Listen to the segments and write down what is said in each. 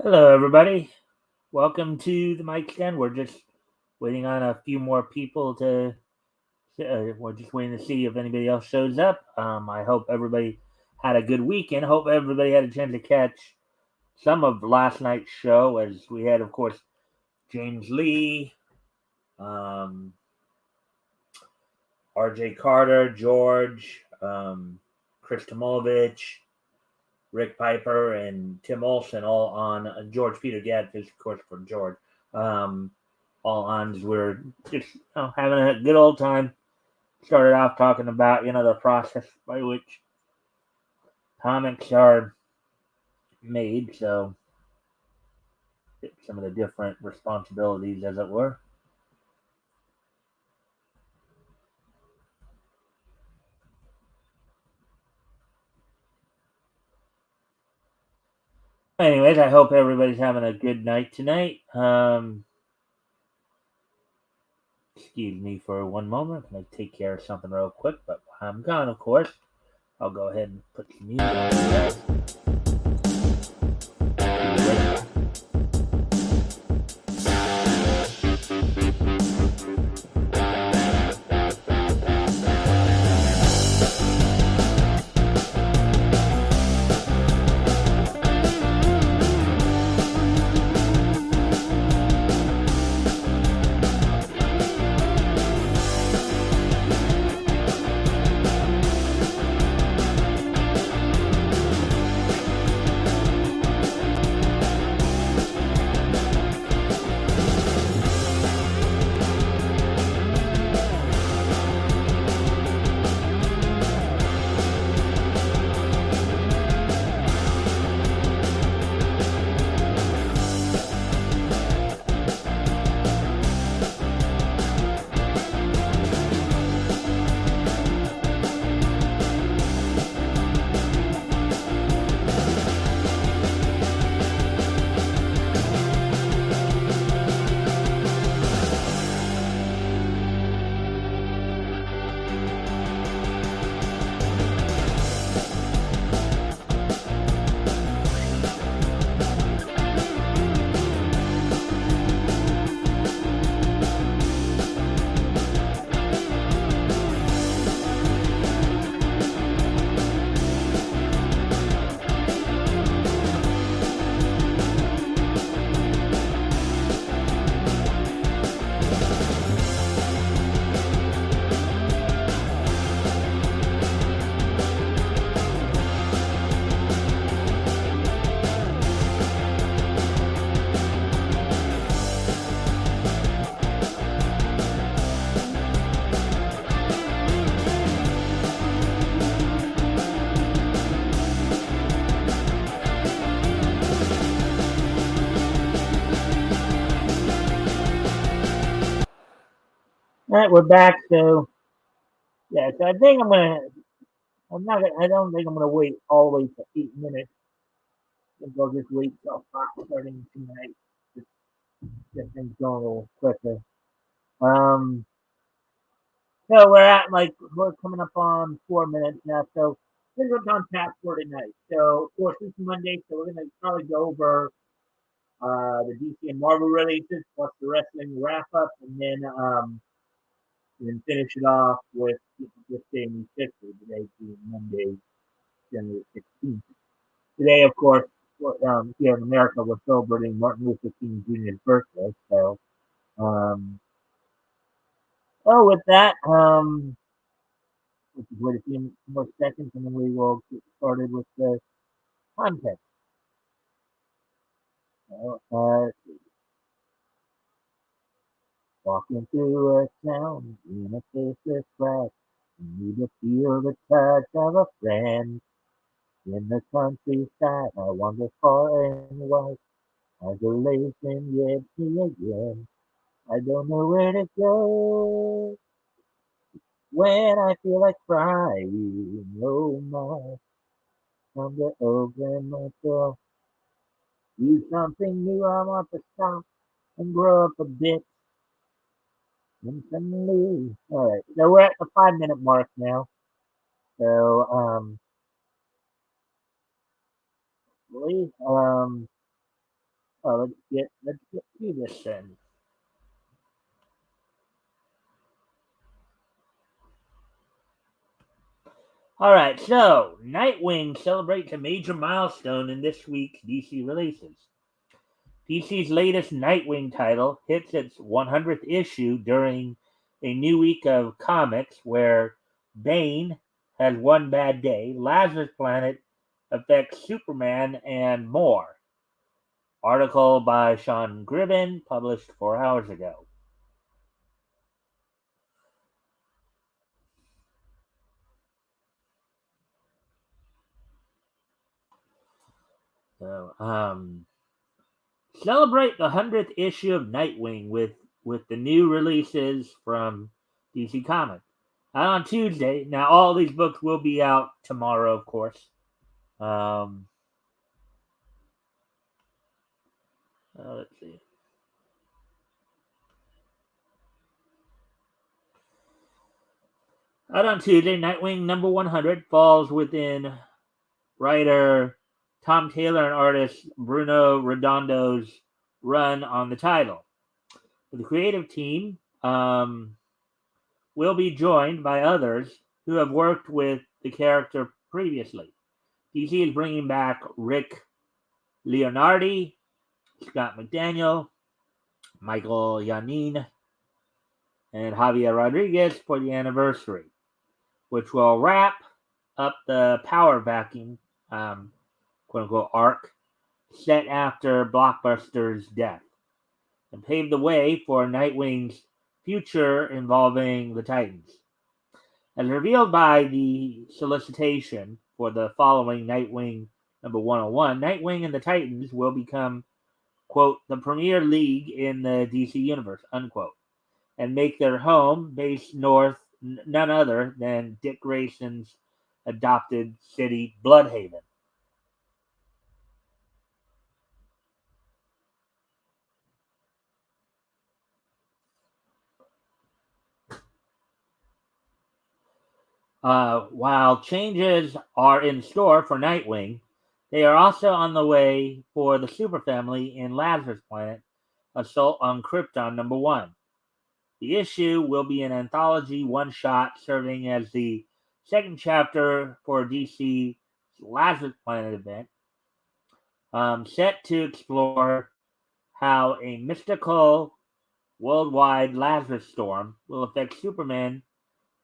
Hello, everybody. Welcome to the Mikestand. We're just waiting on a few more people to. We're just waiting to see if anybody else shows up. I hope everybody had a good weekend. Hope everybody had a chance to catch some of last night's show, as we had, of course, James Lee, um, R.J. Carter, George, Chris Tomovich, Rick Piper, and Tim Olson, all on George Peter Gadfish, of course, for George. Um, all on. We're just having a good old time. Started off talking about the process by which comics are made, so some of the different responsibilities, as it were. Anyways, I hope everybody's having a good night tonight. Excuse me for one moment. I'm gonna take care of something real quick, but while I'm gone, of course, I'll go ahead and put some music on for you guys. All right, we're back. So yeah, so I think I'm gonna. I'm not. I don't think I'm gonna wait all the way to 8 minutes. I think I'll just wait till Fox starting tonight. Just get things going a little quicker. Um. So we're coming up on 4 minutes now. So here's what's on tap for tonight. So of course it's Monday, so we're gonna probably go over the DC and Marvel releases plus the wrestling wrap up, and then finish it off with just Jamie's picture today being Monday, January 16th. Today, of course, here in America, we're celebrating Martin Luther King Jr.'s birthday. So, um, with that, let's just wait a few more seconds and then we will get started with the content. Walking through a town in a faceless crowd, you need to feel the touch of a friend. In the countryside, I wander far and wide. Isolation gets me again. I don't know where to go when I feel like crying. Oh my, time to open myself. Do something new. I want to stop and grow up a bit. Instantly. All right, so we're at the 5 minute mark now. So really, Let's get through this then. All right, so Nightwing celebrates a major milestone in this week's DC releases. DC's latest Nightwing title hits its 100th issue during a new week of comics where Bane has one bad day, Lazarus Planet affects Superman, and more. Article by Sean Gribben, published 4 hours ago. So, celebrate the 100th issue of Nightwing with the new releases from DC Comics. Out on Tuesday. Now, all these books will be out tomorrow, of course. Um, let's see. Out on Tuesday, Nightwing number 100 falls within writer Tom Taylor and artist Bruno Redondo's run on the title. The creative team will be joined by others who have worked with the character previously. DC is bringing back Rick Leonardi, Scott McDaniel, Michael Yanin, and Javier Rodriguez for the anniversary, which will wrap up the power vacuum, quote unquote, arc set after Blockbuster's death and pave the way for Nightwing's future involving the Titans. As revealed by the solicitation for the following Nightwing number 101, Nightwing and the Titans will become, quote, the premier league in the DC universe, unquote, and make their home base north none other than Dick Grayson's adopted city, Bloodhaven. While changes are in store for Nightwing, they are also on the way for the superfamily in Lazarus Planet, Assault on Krypton number 1. The issue will be an anthology one-shot serving as the second chapter for DC's Lazarus Planet event, set to explore how a mystical worldwide Lazarus storm will affect Superman,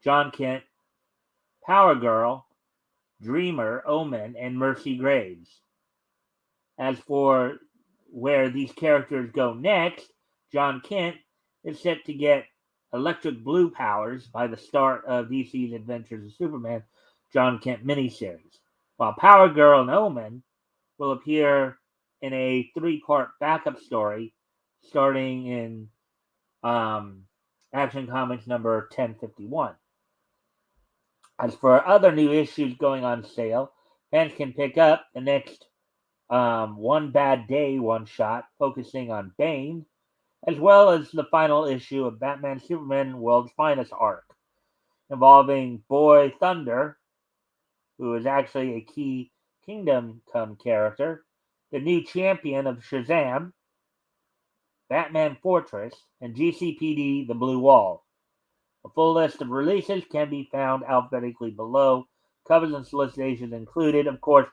John Kent, Power Girl, Dreamer, Omen, and Mercy Graves. As for where these characters go next, John Kent is set to get electric blue powers by the start of DC's Adventures of Superman John Kent miniseries, while Power Girl and Omen will appear in a three-part backup story starting in Action Comics number 1051. As for other new issues going on sale, fans can pick up the next One Bad Day one shot focusing on Bane, as well as the final issue of Batman Superman World's Finest arc, involving Boy Thunder, who is actually a key Kingdom Come character, the new champion of Shazam, Batman Fortress, and GCPD The Blue Wall. A full list of releases can be found alphabetically below. Covers and solicitations included. Of course,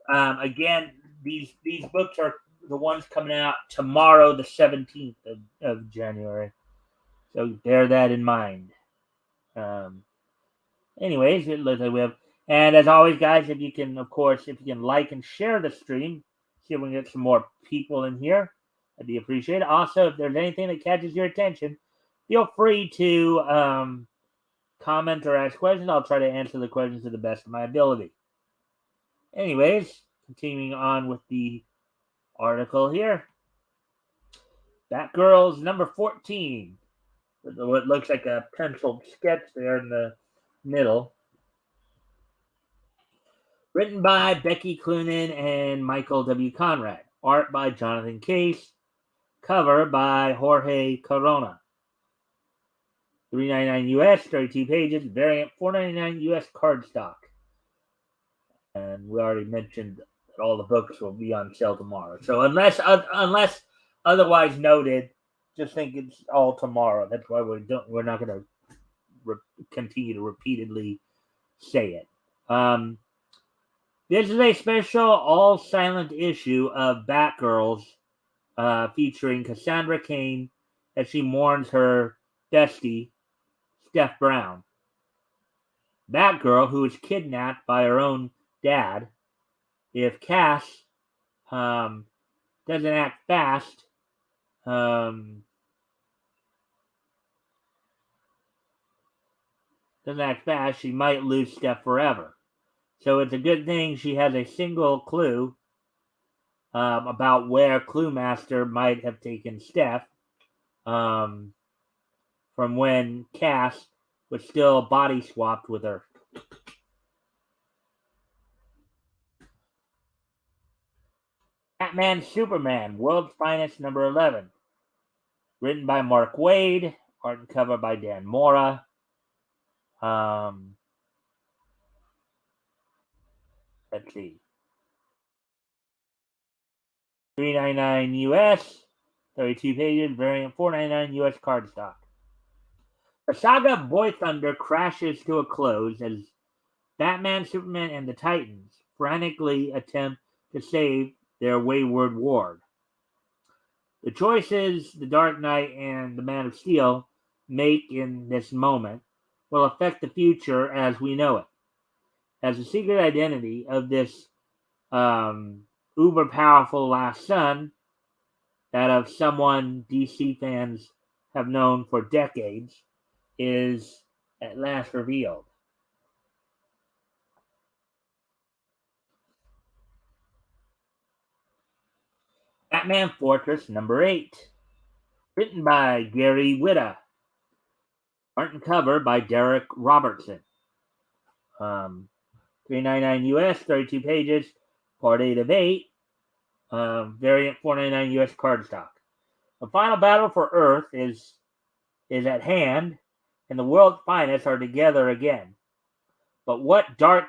again, these books are the ones coming out tomorrow, the 17th of January. So bear that in mind. Um, Anyways, it looks like we have. And as always, guys, if you can, of course, if you can like and share the stream, see if we can get some more people in here. I'd be appreciated. Also, if there's anything that catches your attention, feel free to comment or ask questions. I'll try to answer the questions to the best of my ability. Anyways, continuing on with the article here. Batgirl's number 14. What looks like a penciled sketch there in the middle. Written by Becky Cloonan and Michael W. Conrad. Art by Jonathan Case. Cover by Jorge Corona. $3.99 US, 32 pages. Variant $4.99 US cardstock. And we already mentioned all the books will be on sale tomorrow. So unless otherwise noted, just think it's all tomorrow. That's why we're not going to continue to repeatedly say it. This is a special all silent issue of Batgirls, featuring Cassandra Cain as she mourns her bestie, Steph Brown. Batgirl, who is kidnapped by her own dad. If Cass doesn't act fast, she might lose Steph forever. So it's a good thing she has a single clue about where Clue Master might have taken Steph from when Cass was still body swapped with her. Batman Superman, World's Finest, number 11. Written by Mark Waid, art and cover by Dan Mora. Let's see. $3.99 US, 32 pages, variant $4.99 US cardstock. The saga of Boy Thunder crashes to a close as Batman, Superman, and the Titans frantically attempt to save their wayward ward. The choices the Dark Knight and the Man of Steel make in this moment will affect the future as we know it. As the secret identity of this uber powerful last son, that of someone DC fans have known for decades, is at last revealed. Batman Fortress number 8. Written by Gary Whitta. Art and cover by Derek Robertson. $3.99 US, 32 pages, part 8 of 8. Variant $4.99 US cardstock. The final battle for Earth is at hand, and the world's finest are together again. But what dark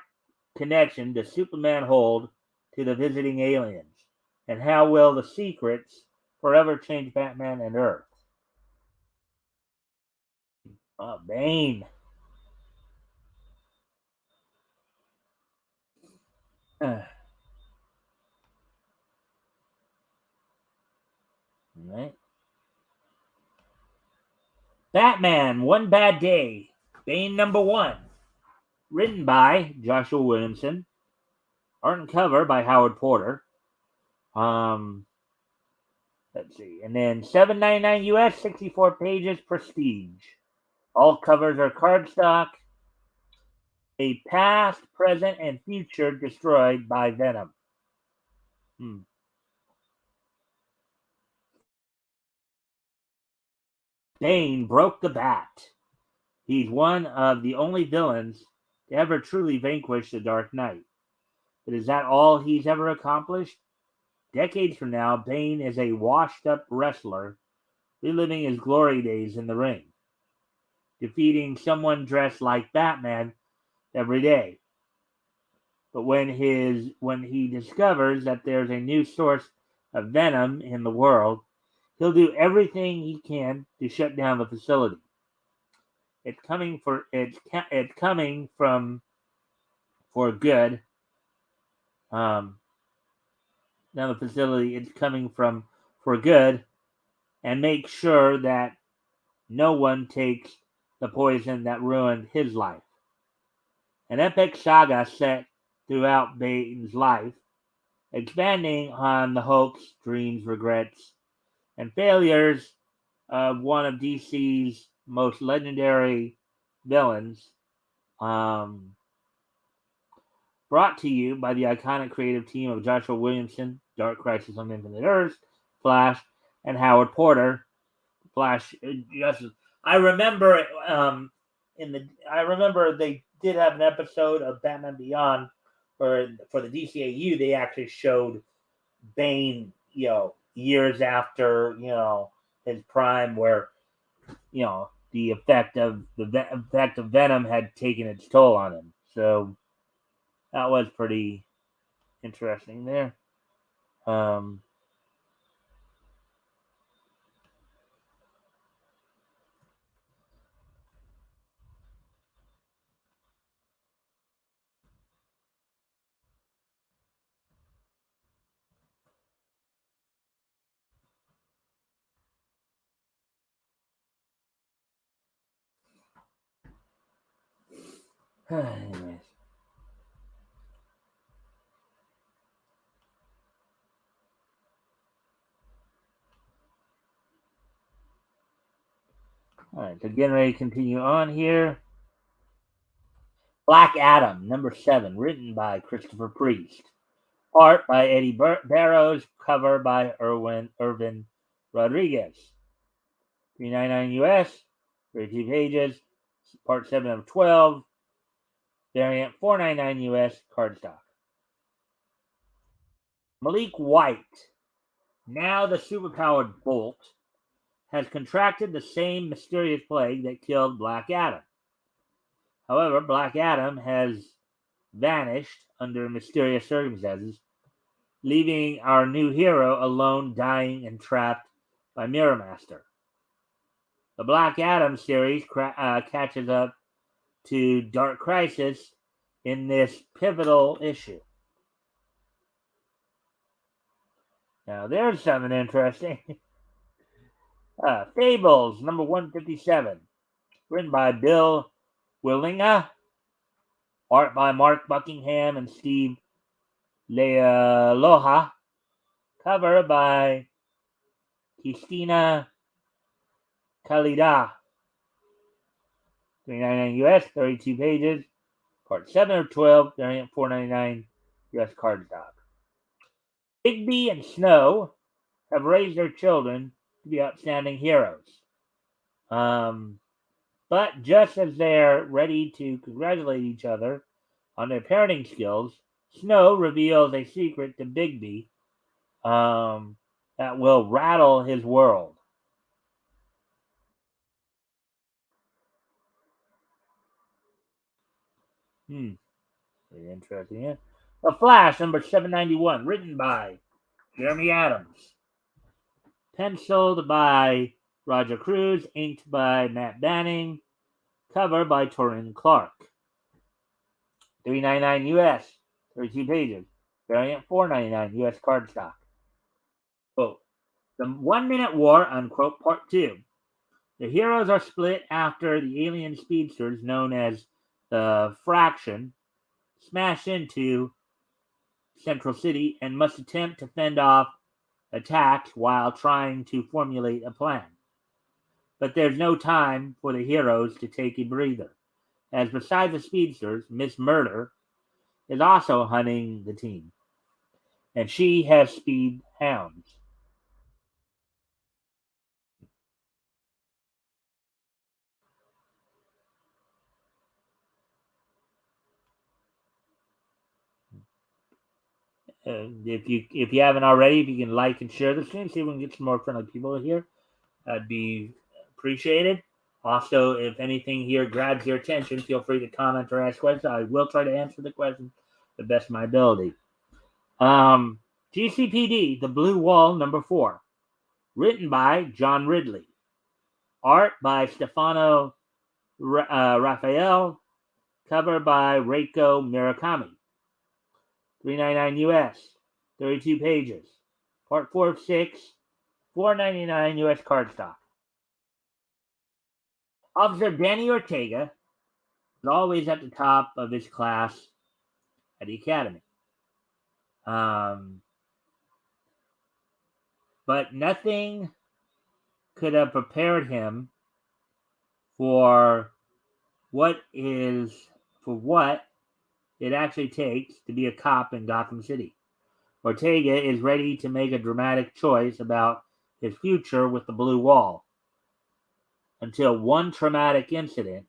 connection does Superman hold to the visiting aliens? And how will the secrets forever change Batman and Earth? Bane. Right. Batman, One Bad Day. Bane number 1. Written by Joshua Williamson. Art and cover by Howard Porter. Let's see. And then $7.99 US, 64 pages, prestige. All covers are cardstock. A past, present, and future destroyed by Venom. Bane broke the bat. He's one of the only villains to ever truly vanquish the Dark Knight. But is that all he's ever accomplished? Decades from now, Bane is a washed-up wrestler reliving his glory days in the ring, defeating someone dressed like Batman every day. But when he discovers that there's a new source of venom in the world, he'll do everything he can to shut down the facility. It's coming from for good. Now the facility it's coming from for good, and make sure that no one takes the poison that ruined his life. An epic saga set throughout Bane's life, expanding on the hopes, dreams, regrets, and failures of one of DC's most legendary villains. Brought to you by the iconic creative team of Joshua Williamson, Dark Crisis on Infinite Earths, Flash, and Howard Porter. Flash Justice. I remember they did have an episode of Batman Beyond for the DCAU. They actually showed Bane, years after his prime, where the effect of Venom had taken its toll on him. So that was pretty interesting there. All Anyways. All right, so getting ready to continue on here. Black Adam, number 7, written by Christopher Priest. Art by Eddie Barrows, cover by Irvin Rodriguez. $3.99 US, 32 pages, part 7 of 12, variant $4.99 US, cardstock. Malik White, now the superpowered Bolt, has contracted the same mysterious plague that killed Black Adam. However, Black Adam has vanished under mysterious circumstances, leaving our new hero alone, dying and trapped by Mirror Master. The Black Adam series catches up to Dark Crisis in this pivotal issue. Now, there's something interesting. Fables, number 157, written by Bill Willinga, art by Mark Buckingham and Steve Lealoha, cover by Christina Kalida. $3.99 US, 32 pages, part 7 of 12, variant $4.99 US cardstock. Bigby and Snow have raised their children to be outstanding heroes. But just as they're ready to congratulate each other on their parenting skills, Snow reveals a secret to Bigby that will rattle his world. Very interesting. Yeah? The Flash, number 791, written by Jeremy Adams, penciled by Roger Cruz, inked by Matt Banning, cover by Torrin Clark. $3.99 US, 32 pages, variant $4.99 US cardstock. Quote, the 1 Minute War, unquote, part 2. The heroes are split after the alien speedsters known as the Fraction smash into Central City and must attempt to fend off attacks while trying to formulate a plan. But there's no time for the heroes to take a breather, as besides the speedsters, Miss Murder is also hunting the team, and she has speed hounds. If you haven't already, if you can like and share the stream, see if we can get some more friendly people here. That'd be appreciated. Also, if anything here grabs your attention, feel free to comment or ask questions. I will try to answer the question the best of my ability. GCPD, The Blue Wall, number 4. Written by John Ridley. Art by Stefano Raphael. Cover by Reiko Murakami. $3.99 US. 32 pages. Part 4 of 6. $4.99 US cardstock. Officer Danny Ortega is always at the top of his class at the academy. But nothing could have prepared him for what it actually takes to be a cop in Gotham City. Ortega is ready to make a dramatic choice about his future with the Blue Wall until one traumatic incident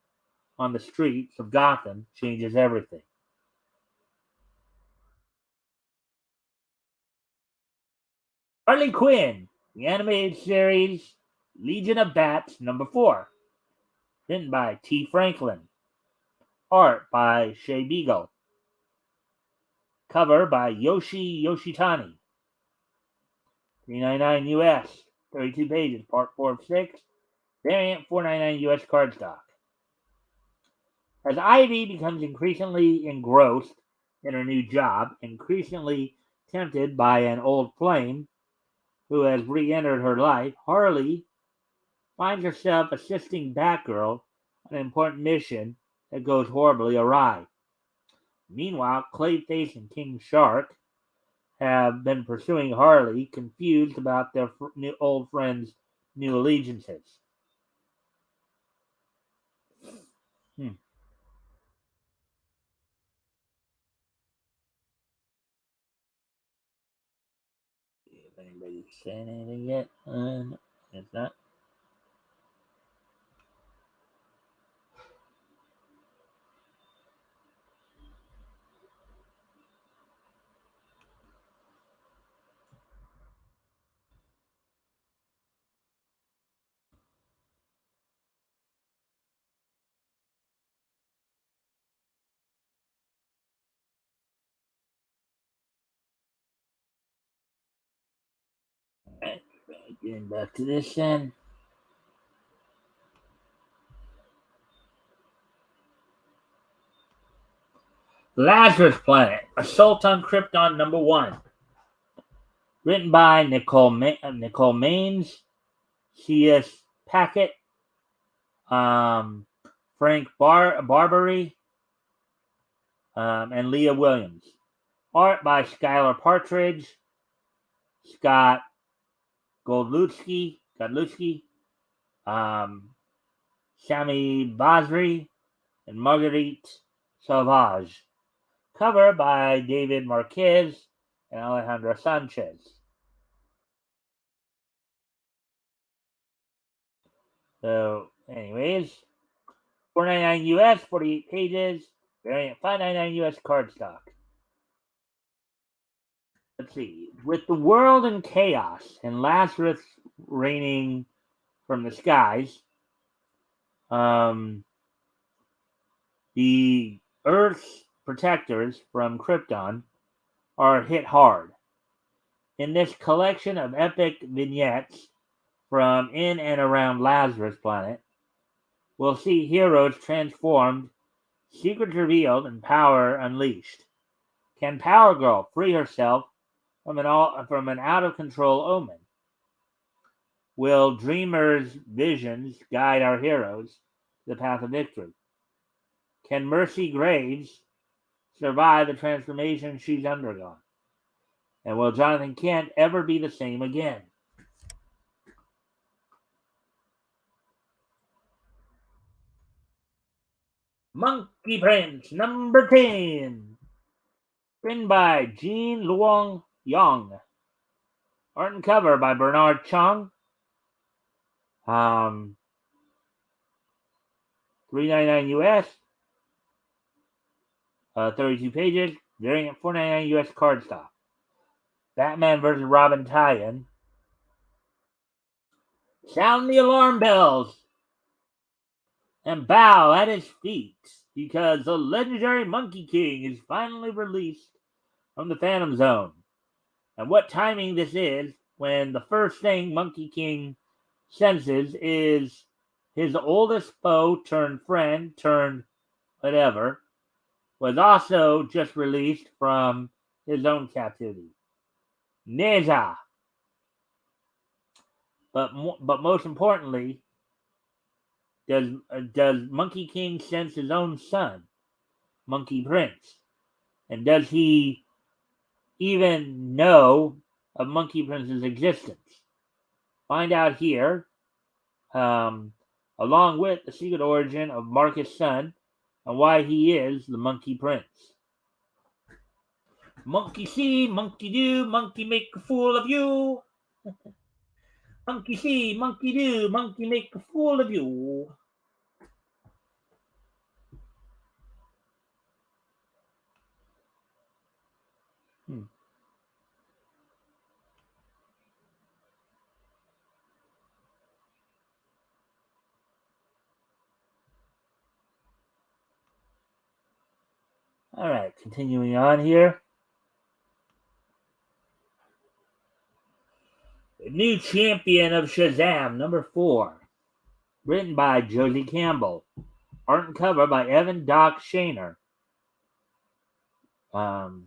on the streets of Gotham changes everything. Harley Quinn, the animated series Legion of Bats, number 4. Written by T. Franklin. Art by Shea Beagle. Cover by Yoshi Yoshitani. $3.99 US. 32 pages. Part 4 of 6. Variant $4.99 US cardstock. As Ivy becomes increasingly engrossed in her new job, increasingly tempted by an old flame who has re-entered her life, Harley finds herself assisting Batgirl on an important mission that goes horribly awry. Meanwhile, Clayface and King Shark have been pursuing Harley, confused about their old friend's new allegiances. Hmm. If anybody's saying anything yet, it's not. Alright, getting back to this then. Lazarus Planet, Assault on Krypton #1. Written by Nicole Maines, C.S. Packett, Frank Barbary, and Leah Williams. Art by Skylar Partridge, Scott Godlewski, Sami Basri, and Marguerite Sauvage. Cover by David Marquez and Alejandro Sanchez. So, anyways, $4.99 US, 48 pages, variant $5.99 US cardstock. Let's see. With the world in chaos and Lazarus raining from the skies, the Earth's protectors from Krypton are hit hard. In this collection of epic vignettes from in and around Lazarus Planet, we'll see heroes transformed, secrets revealed, and power unleashed. Can Power Girl free herself from an out-of-control Omen? Will Dreamer's visions guide our heroes to the path of victory? Can Mercy Graves survive the transformation she's undergone? And will Jonathan Kent ever be the same again? Monkey Prince #10. Written by Jean Luong Yang. Art and cover by Bernard Chung. $3.99 US. 32 pages. Variant $4.99 US cardstock. Batman vs. Robin tie-in. Sound the alarm bells and bow at his feet, because the legendary Monkey King is finally released from the Phantom Zone. And what timing this is, when the first thing Monkey King senses is his oldest foe turned friend turned whatever was also just released from his own captivity. Neza. But most importantly, does Monkey King sense his own son, Monkey Prince? And does he even know of Monkey Prince's existence? Find out here, along with the secret origin of Marcus' son and why he is the Monkey Prince. Monkey see, monkey do, monkey make a fool of you. Monkey see, monkey do, monkey make a fool of you. All right, continuing on here. The New Champion of Shazam, number 4. Written by Josie Campbell. Art and cover by Evan Doc Shaner. Let's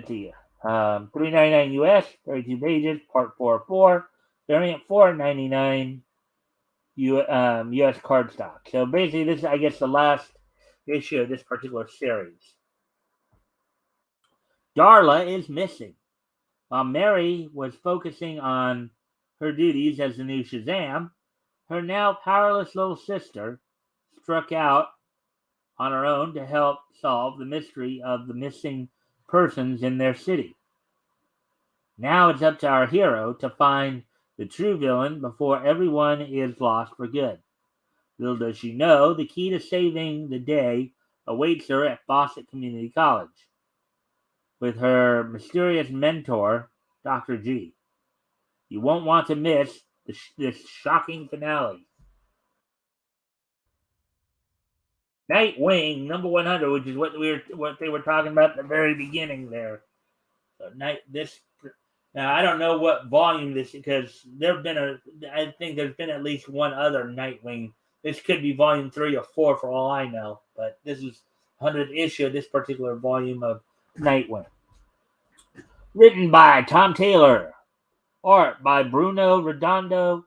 see. $3.99 US, 32 pages, part 404. Variant $4.99 US cardstock. So basically, this is, I guess, the last issue of this particular series. Darla is missing. While Mary was focusing on her duties as the new Shazam, her now powerless little sister struck out on her own to help solve the mystery of the missing persons in their city. Now it's up to our hero to find the true villain before everyone is lost for good. Little does she know, the key to saving the day awaits her at Fawcett Community College with her mysterious mentor, Dr. G. You won't want to miss this shocking finale. Nightwing number 100, which is what they were talking about at the very beginning there. So now I don't know what volume this, because I think there's been at least one other Nightwing. This could be volume 3 or 4 for all I know, but this is 100th issue of this particular volume of Nightwing. Written by Tom Taylor, art by Bruno Redondo,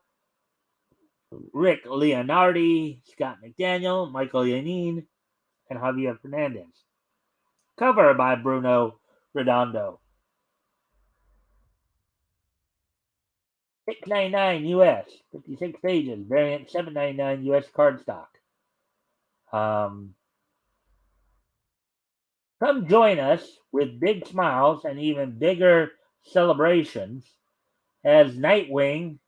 Rick Leonardi, Scott McDaniel, Michael Yanin, and Javier Fernandez. Cover by Bruno Redondo. $6.99 US, 56 pages, variant $7.99 US cardstock. Come join us with big smiles and even bigger celebrations as Nightwing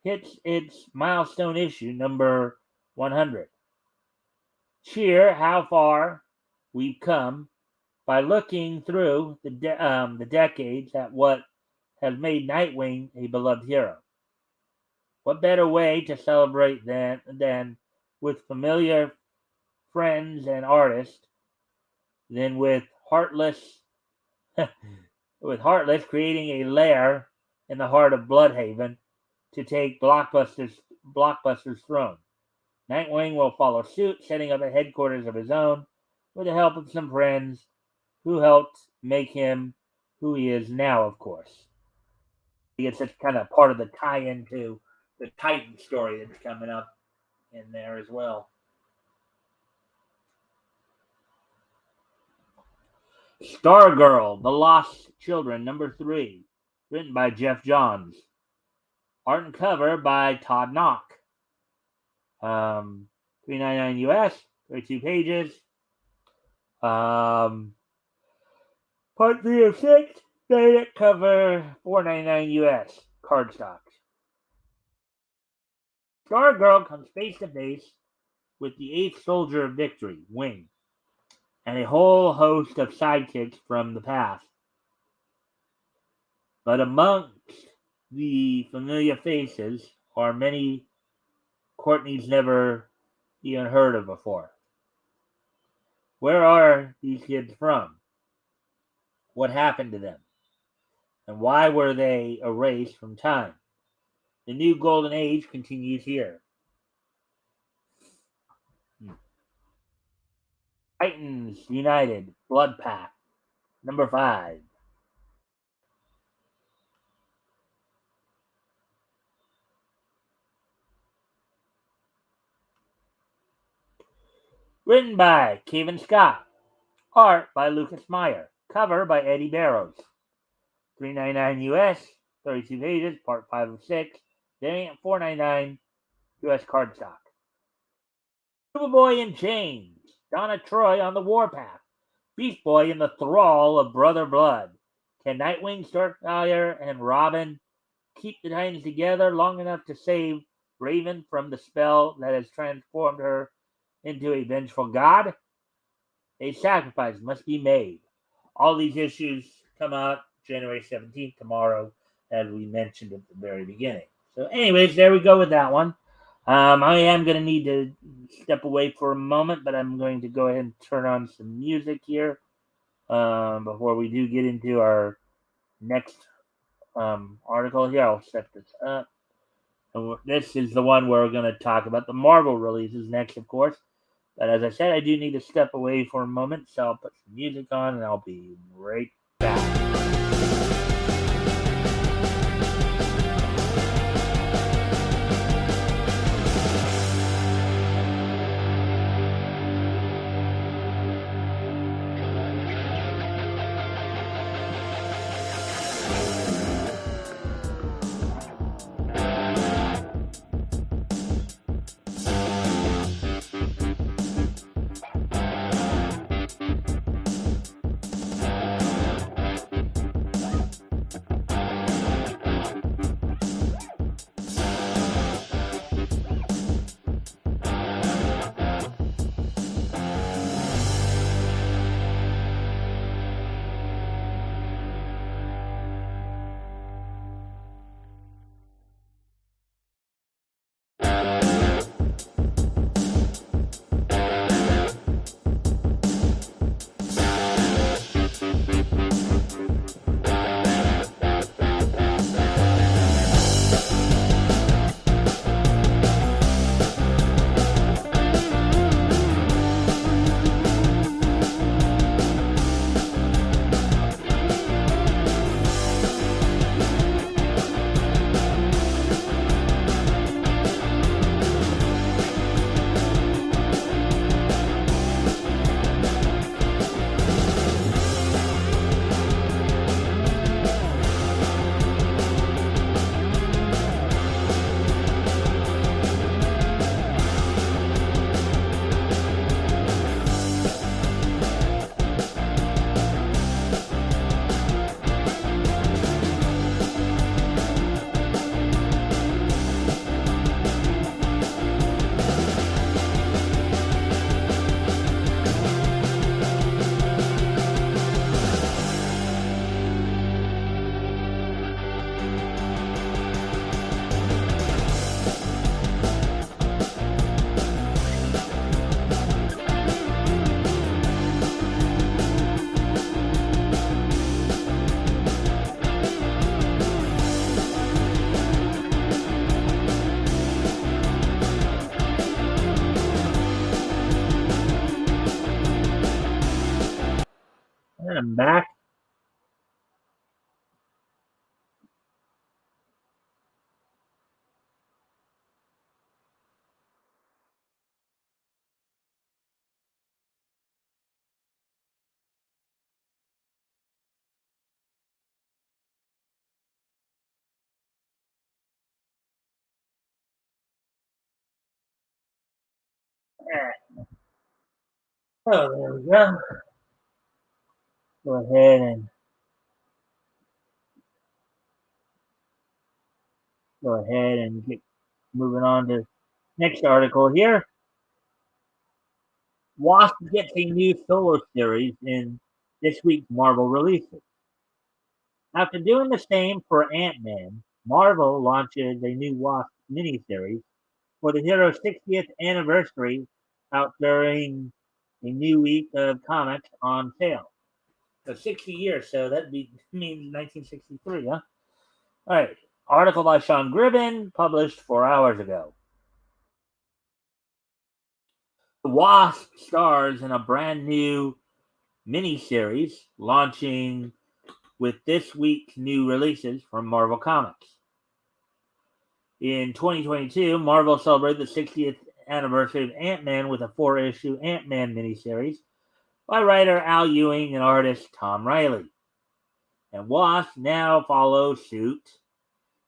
hits its milestone issue number 100. Cheer how far we've come by looking through the decades at what has made Nightwing a beloved hero. What better way to celebrate than with familiar friends and artists than with Heartless creating a lair in the heart of Bloodhaven to take Blockbuster's throne. Nightwing will follow suit, setting up a headquarters of his own with the help of some friends who helped make him who he is now, of course. It's just kind of part of the tie-in to the Titan story that's coming up in there as well. Stargirl, The Lost Children, number 3, written by Jeff Johns. Art and cover by Todd Knock. $3.99 US, 32 pages. Part 3 of 6, variant cover $4.99 US, cardstock. Stargirl comes face to face with the 8th Soldier of Victory, Wing, and a whole host of sidekicks from the past. But amongst the familiar faces are many Courtney's never even heard of before. Where are these kids from? What happened to them? And why were they erased from time? The new golden age continues here. Titans United, Blood Pact, number 5. Written by Kevin Scott. Art by Lucas Meyer. Cover by Eddie Barrows. $3.99 US, 32 pages, part 5 of 6. Variant $4.99 US cardstock. Superboy in chains. Donna Troy on the warpath. Beast Boy in the thrall of Brother Blood. Can Nightwing, Starfire, and Robin keep the Titans together long enough to save Raven from the spell that has transformed her into a vengeful god? A sacrifice must be made. All these issues come out January 17th, tomorrow, as we mentioned at the very beginning. So anyways, there we go with that one. I am going to need to step away for a moment, but I'm going to go ahead and turn on some music here before we do get into our next article here. I'll set this up. And this is the one where we're going to talk about the Marvel releases next, of course. But as I said, I do need to step away for a moment, so I'll put some music on and I'll be right back. And I'm back. Oh, there we go. Go ahead and get moving on to next article here. Wasp gets a new solo series in this week's Marvel releases. After doing the same for Ant-Man, Marvel launches a new Wasp miniseries for the hero's 60th anniversary out during a new week of comics on sale. So 60 years, so that means 1963, huh? All right. Article by Sean Gribben, published 4 hours ago. The Wasp stars in a brand new miniseries launching with this week's new releases from Marvel Comics. In 2022, Marvel celebrated the 60th anniversary of Ant-Man with a 4-issue Ant-Man miniseries by writer Al Ewing and artist Tom Riley. And Wasp now follows suit.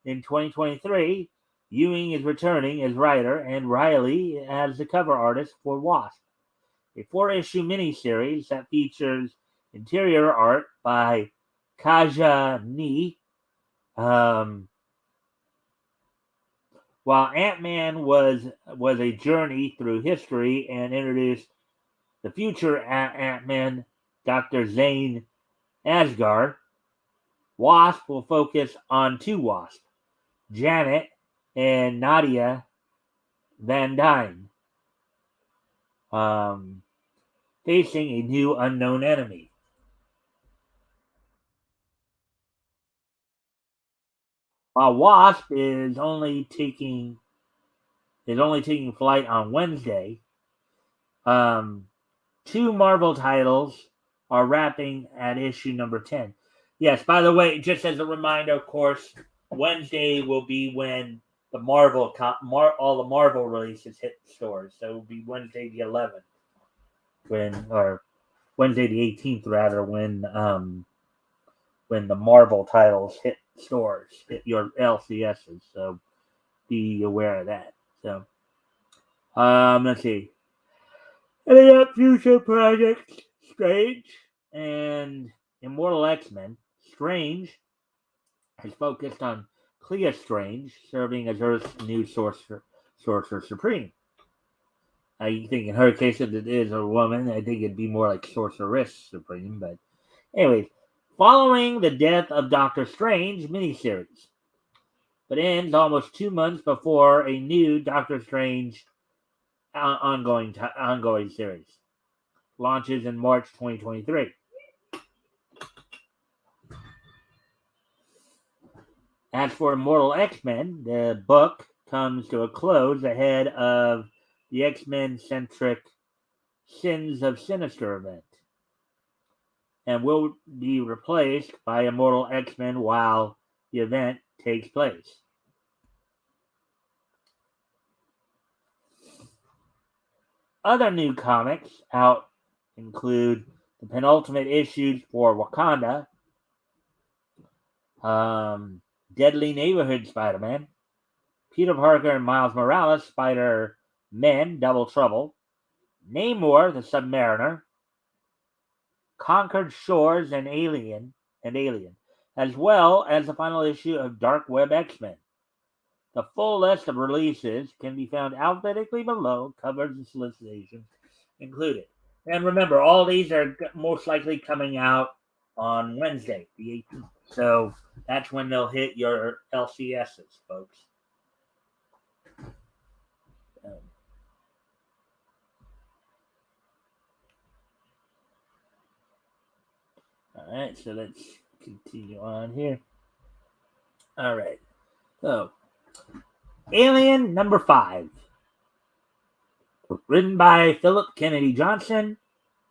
In 2023, Ewing is returning as writer and Riley as the cover artist for Wasp, a 4-issue miniseries that features interior art by Kaja Nee. While Ant-Man was a journey through history and introduced the future Ant-Man, Dr. Zane Asgard, Wasp will focus on two Wasps, Janet and Nadia Van Dyne, facing a new unknown enemy. while Wasp is only taking flight on Wednesday. Um, two Marvel titles are wrapping at issue number 10. Yes, by the way, just as a reminder, of course, Wednesday will be when the all the Marvel releases hit stores. So it will be Wednesday the 11th, or Wednesday the 18th rather, when the Marvel titles hit stores, hit your LCSs. So be aware of that. So let's see. And they got future projects Strange and Immortal X-Men. Strange has focused on Clea Strange, serving as Earth's new Sorcerer Supreme. I think in her case, if it is a woman, I think it'd be more like Sorceress Supreme. But anyways, following the death of Doctor Strange miniseries, but ends almost 2 months before a new Doctor Strange ongoing series launches in March 2023. As for Immortal X-Men, the book comes to a close ahead of the X-Men centric Sins of Sinister event and will be replaced by Immortal X-Men while the event takes place. Other new comics out include the penultimate issues for Wakanda, Deadly Neighborhood Spider-Man, Peter Parker and Miles Morales Spider-Man Double Trouble, Namor the Submariner, Conquered Shores and Alien, as well as the final issue of Dark Web X-Men. The full list of releases can be found alphabetically below, covers and solicitations included. And remember, all these are most likely coming out on Wednesday, the 18th. So that's when they'll hit your LCSs, folks. All right, so let's continue on here. All right, so Alien number 5, written by Philip Kennedy Johnson,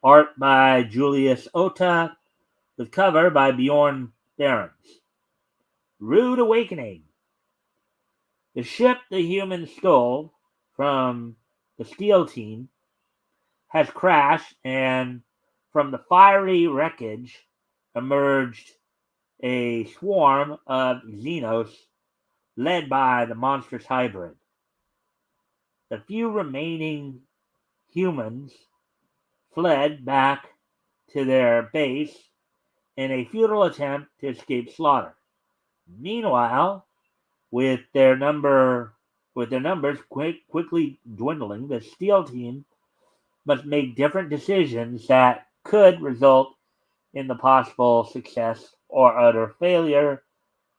art by Julius Ota, with cover by Bjorn Behrens. Rude Awakening. The ship the humans stole from the SEAL team has crashed, and from the fiery wreckage emerged a swarm of Xenos led by the monstrous hybrid. The few remaining humans fled back to their base in a futile attempt to escape slaughter. Meanwhile, with their numbers quickly dwindling, the SEAL team must make different decisions that could result in the possible success or utter failure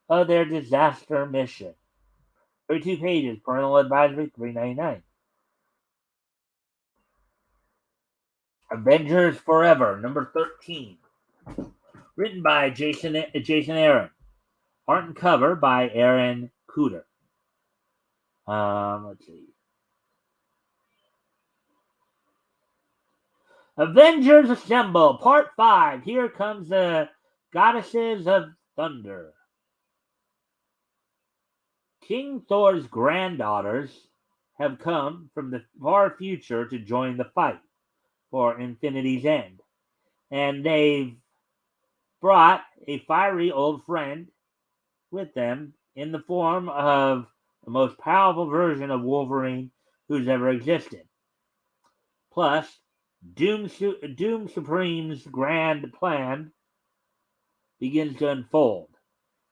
of their disaster mission. 32 pages, parental advisory, $3.99. Avengers Forever, number 13. Written by Jason Aaron. Art and cover by Aaron Cooter. Let's see. Avengers Assemble, Part 5. Here comes the Goddesses of Thunder. King Thor's granddaughters have come from the far future to join the fight for Infinity's End. And they've brought a fiery old friend with them in the form of the most powerful version of Wolverine who's ever existed. Plus, Doom Supreme's grand plan begins to unfold.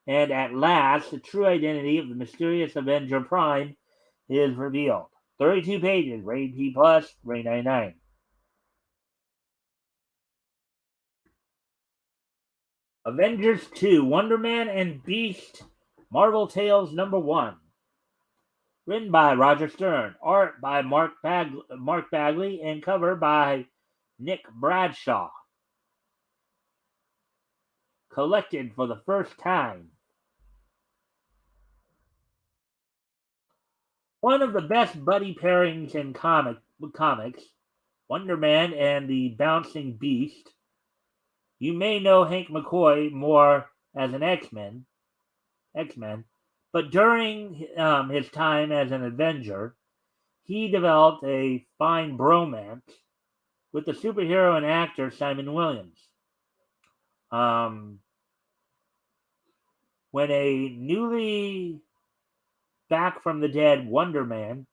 And at last, the true identity of the mysterious Avenger Prime is revealed. 32 pages, rated P+, $3.99. Avengers 2, Wonder Man and Beast, Marvel Tales number 1. Written by Roger Stern, art by Mark Bagley, and cover by Nick Bradshaw. Collected for the first time. One of the best buddy pairings in comics, Wonder Man and the Bouncing Beast. You may know Hank McCoy more as an X-Men, but during his time as an Avenger, he developed a fine bromance with the superhero and actor Simon Williams. Um, when a newly back from the dead Wonder Man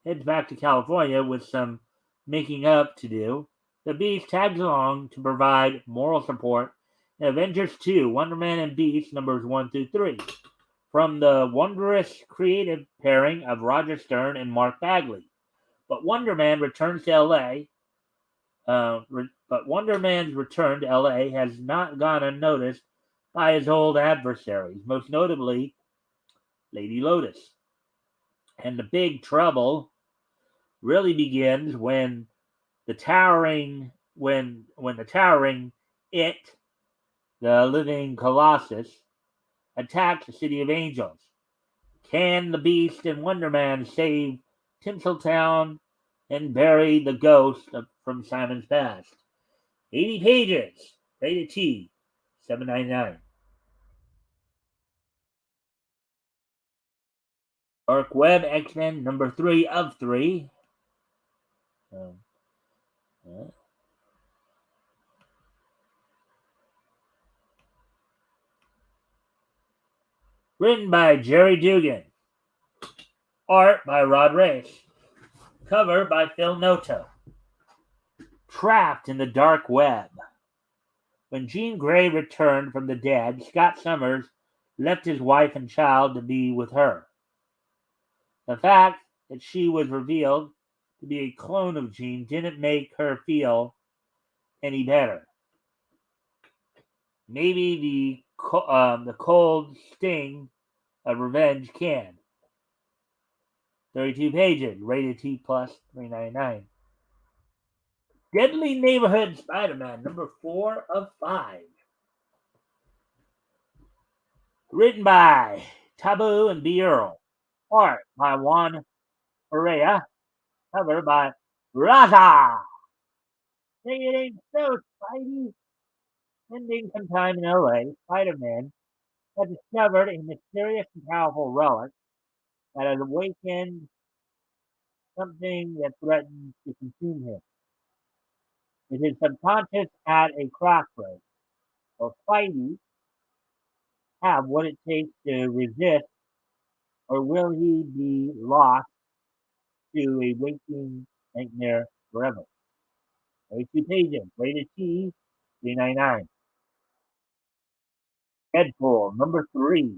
heads back to California with some making up to do, the Beast tags along to provide moral support in Avengers 2, Wonder Man and Beast numbers 1 through 3, from the wondrous creative pairing of Roger Stern and Mark Bagley. But Wonder Man returns to LA. But Wonder Man's return to LA has not gone unnoticed by his old adversaries, most notably Lady Lotus. And the big trouble really begins when the towering it, the living colossus, attacks the city of angels. Can the Beast and Wonder Man save Tinseltown and bury the ghost from Simon's past? 80 pages, rated T, $7.99. Dark Web X-Men number 3 of 3. Um, uh, Written by Jerry Dugan. Art by Rod Race. Cover by Phil Noto. Trapped in the dark web. When Jean Grey returned from the dead, Scott Summers left his wife and child to be with her. The fact that she was revealed to be a clone of Jean didn't make her feel any better. Maybe the cold sting of revenge can. 32 pages, rated T plus, $3.99. Deadly Neighborhood Spider-Man, number 4 of 5. Written by Taboo and B. Earl. Art by Juan Perea. Cover by Raza. Say it ain't so, Spidey. Spending some time in LA, Spider-Man had discovered a mysterious and powerful relic that had awakened something that threatened to consume him. With his subconscious at a crossroads, will Spidey have what it takes to resist, or will he be lost to a waking nightmare forever? 32 pages, rated T, $3.99. Deadpool, number 3.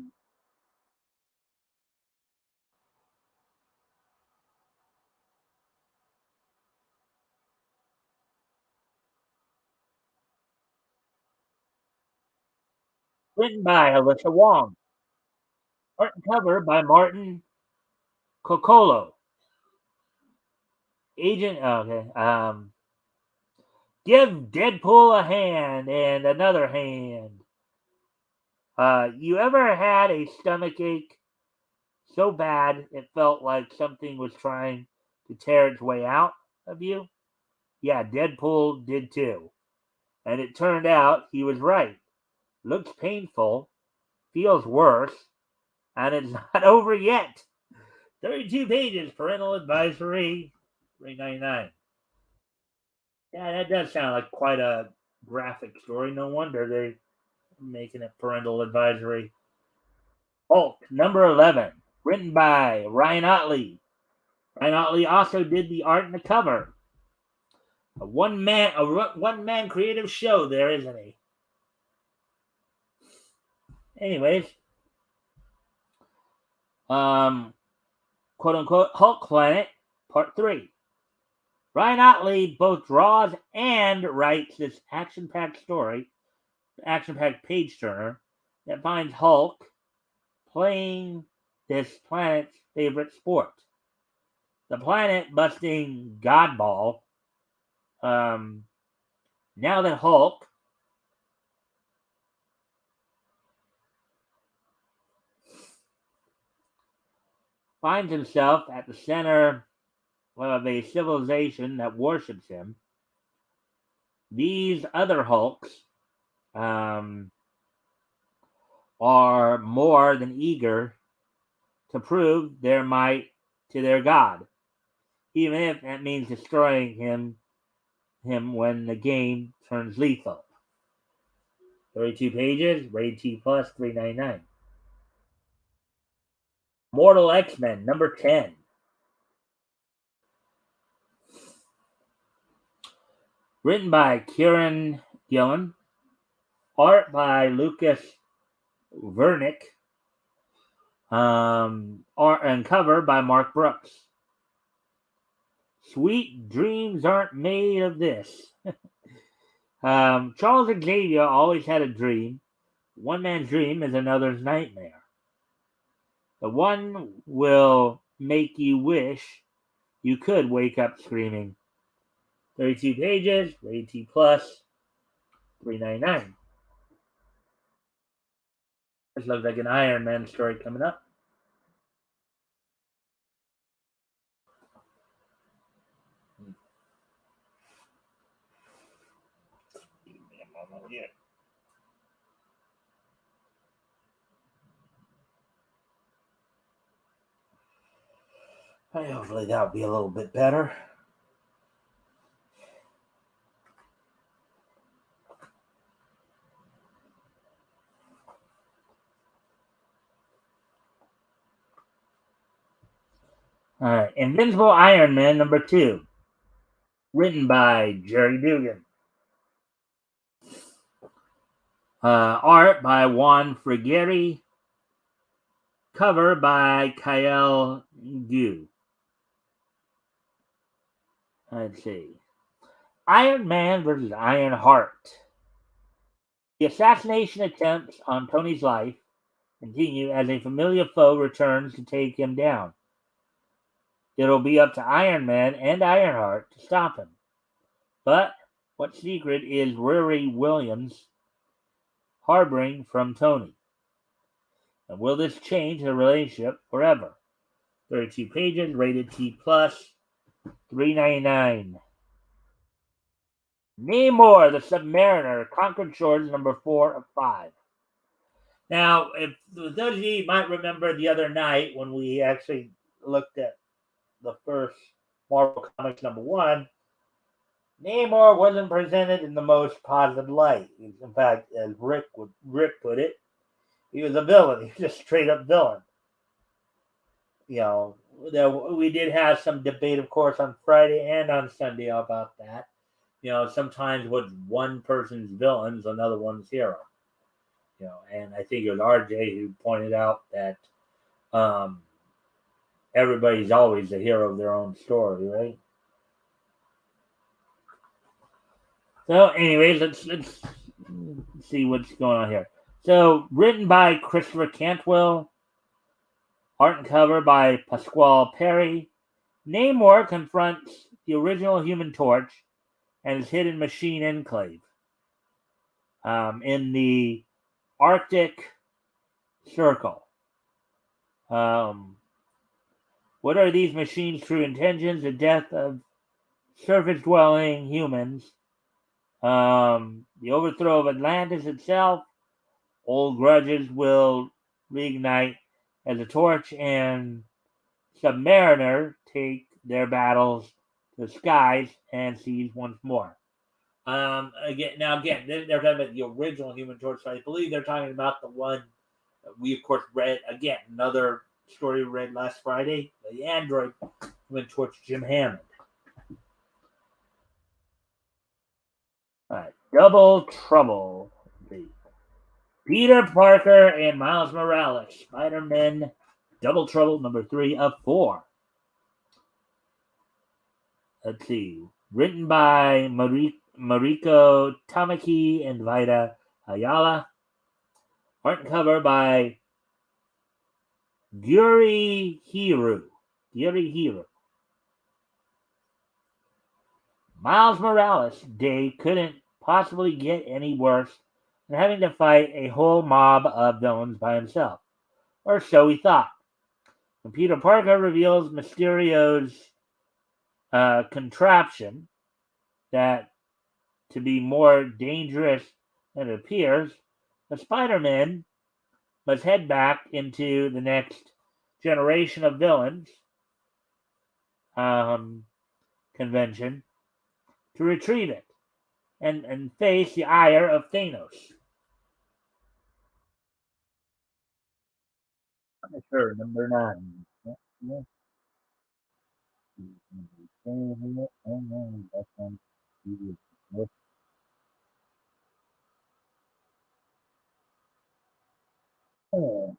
Written by Alyssa Wong. Art and cover by Martin Coccolo. Agent, okay. Give Deadpool a hand and another hand. You ever had a stomach ache so bad it felt like something was trying to tear its way out of you? Yeah, Deadpool did too. And it turned out he was right. Looks painful, feels worse, and it's not over yet. 32 pages, parental advisory, $3.99. Yeah, that does sound like quite a graphic story. No wonder they're making it parental advisory. Hulk, number 11, written by Ryan Otley. Ryan Otley also did the art and the cover. A one man creative show there, isn't he? Anyways, quote unquote Hulk Planet Part 3. Ryan Otley both draws and writes this action-packed story, action-packed page turner that finds Hulk playing this planet's favorite sport. The planet busting godball. Now that Hulk finds himself at the center of a civilization that worships him. These other Hulks are more than eager to prove their might to their god, even if that means destroying him when the game turns lethal. 32 pages, rated T plus, $3.99. Mortal X-Men, number 10. Written by Kieran Gillen. Art by Lucas Vernick. Art and cover by Mark Brooks. Sweet dreams aren't made of this. Charles Xavier always had a dream. One man's dream is another's nightmare. The one will make you wish you could wake up screaming. 32 pages, rated T plus, $3.99. This looks like an Iron Man story coming up. Hopefully that'll be a little bit better. All right, Invincible Iron Man number 2. Written by Jerry Dugan. Art by Juan Frigeri. Cover by Kyle Gu. Let's see. Iron Man versus Iron Heart. The assassination attempts on Tony's life continue as a familiar foe returns to take him down. It'll be up to Iron Man and Ironheart to stop him. But what secret is Riri Williams harboring from Tony? And will this change the relationship forever? 32 pages, rated T plus, $3.99. Namor the Submariner conquered shores number 4 of 5. Now, if those of you might remember the other night when we actually looked at the first Marvel Comics number 1, Namor wasn't presented in the most positive light. In fact, as Rick put it, he was a villain. He was a straight up villain. You know, we did have some debate, of course, on Friday and on Sunday about that. You know, sometimes what's one person's villain's another one's hero. You know, and I think it was RJ who pointed out that everybody's always the hero of their own story, right? So, anyways, let's see what's going on here. So, written by Christopher Cantwell, art and cover by Pasquale Perry. Namor confronts the original Human Torch and his hidden machine enclave in the Arctic Circle. What are these machines' true intentions? The death of surface-dwelling humans, the overthrow of Atlantis itself, old grudges will reignite as the Torch and Submariner take their battles to the skies and seas once more. Again, they're talking about the original Human Torch, so I believe they're talking about the one we, of course, read, again, another story we read last Friday, the Android Human Torch, Jim Hammond. All right, Double Trouble. Peter Parker and Miles Morales, Spider-Man Double Trouble number 3 of 4. Let's see. Written by Mariko Tamaki and Vida Ayala. Art and cover by Yuri Hiru. Miles Morales' day couldn't possibly get any worse than having to fight a whole mob of villains by himself. Or so he thought. And Peter Parker reveals Mysterio's contraption that to be more dangerous than it appears, the Spider-Man must head back into the next generation of villains convention to retrieve it and face the ire of Thanos. Sure, number 9. Yeah. Oh,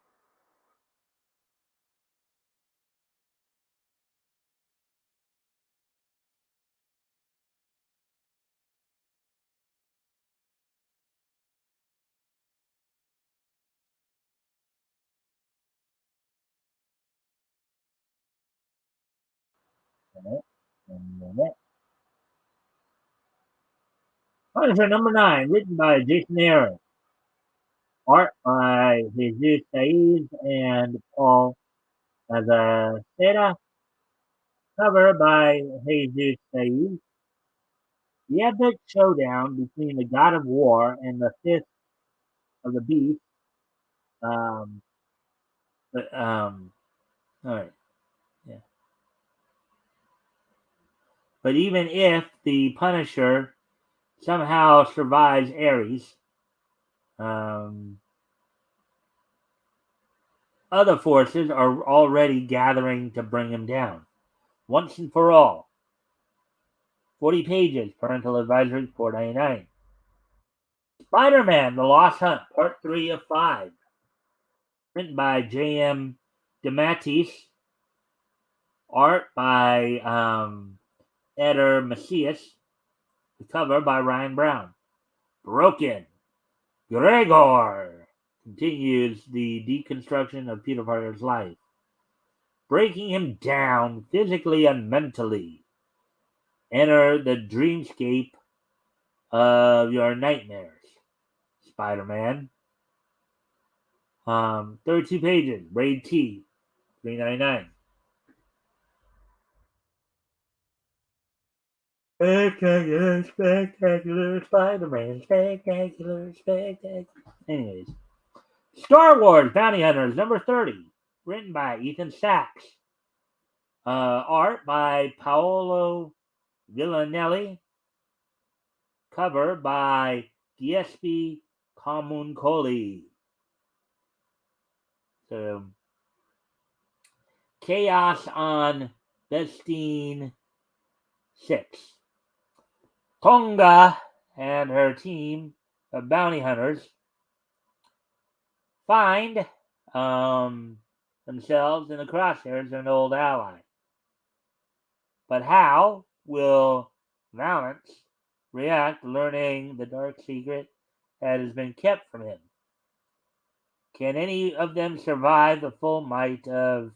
Punisher number 9, written by Jason Aaron. Art by Jesus Saiz and Paul Azaceta. Cover by Jesus Saiz. The epic showdown between the god of war and the fist of the beast. Um, but, all right, yeah. But even if the Punisher somehow survives Ares, um, other forces are already gathering to bring him down. Once and for all. 40 pages, parental advisory, $4.99. Spider-Man: The Lost Hunt, Part 3 of 5. Written by J.M. DeMatteis. Art by Eder Macias. The cover by Ryan Brown. Broken. Gregor continues the deconstruction of Peter Parker's life, breaking him down physically and mentally. Enter the dreamscape of your nightmares. Spider-Man. 32 pages. Rated T. $3.99. Spectacular, spectacular Spider-Man. Spectacular, spectacular. Anyways. Star Wars Bounty Hunters number 30. Written by Ethan Sachs. Art by Paolo Villanelli. Cover by Giuseppe Camuncoli. So, Chaos on Bestine 6. Tonga and her team of bounty hunters find themselves in the crosshairs of an old ally. But how will Valance react learning the dark secret that has been kept from him? Can any of them survive the full might of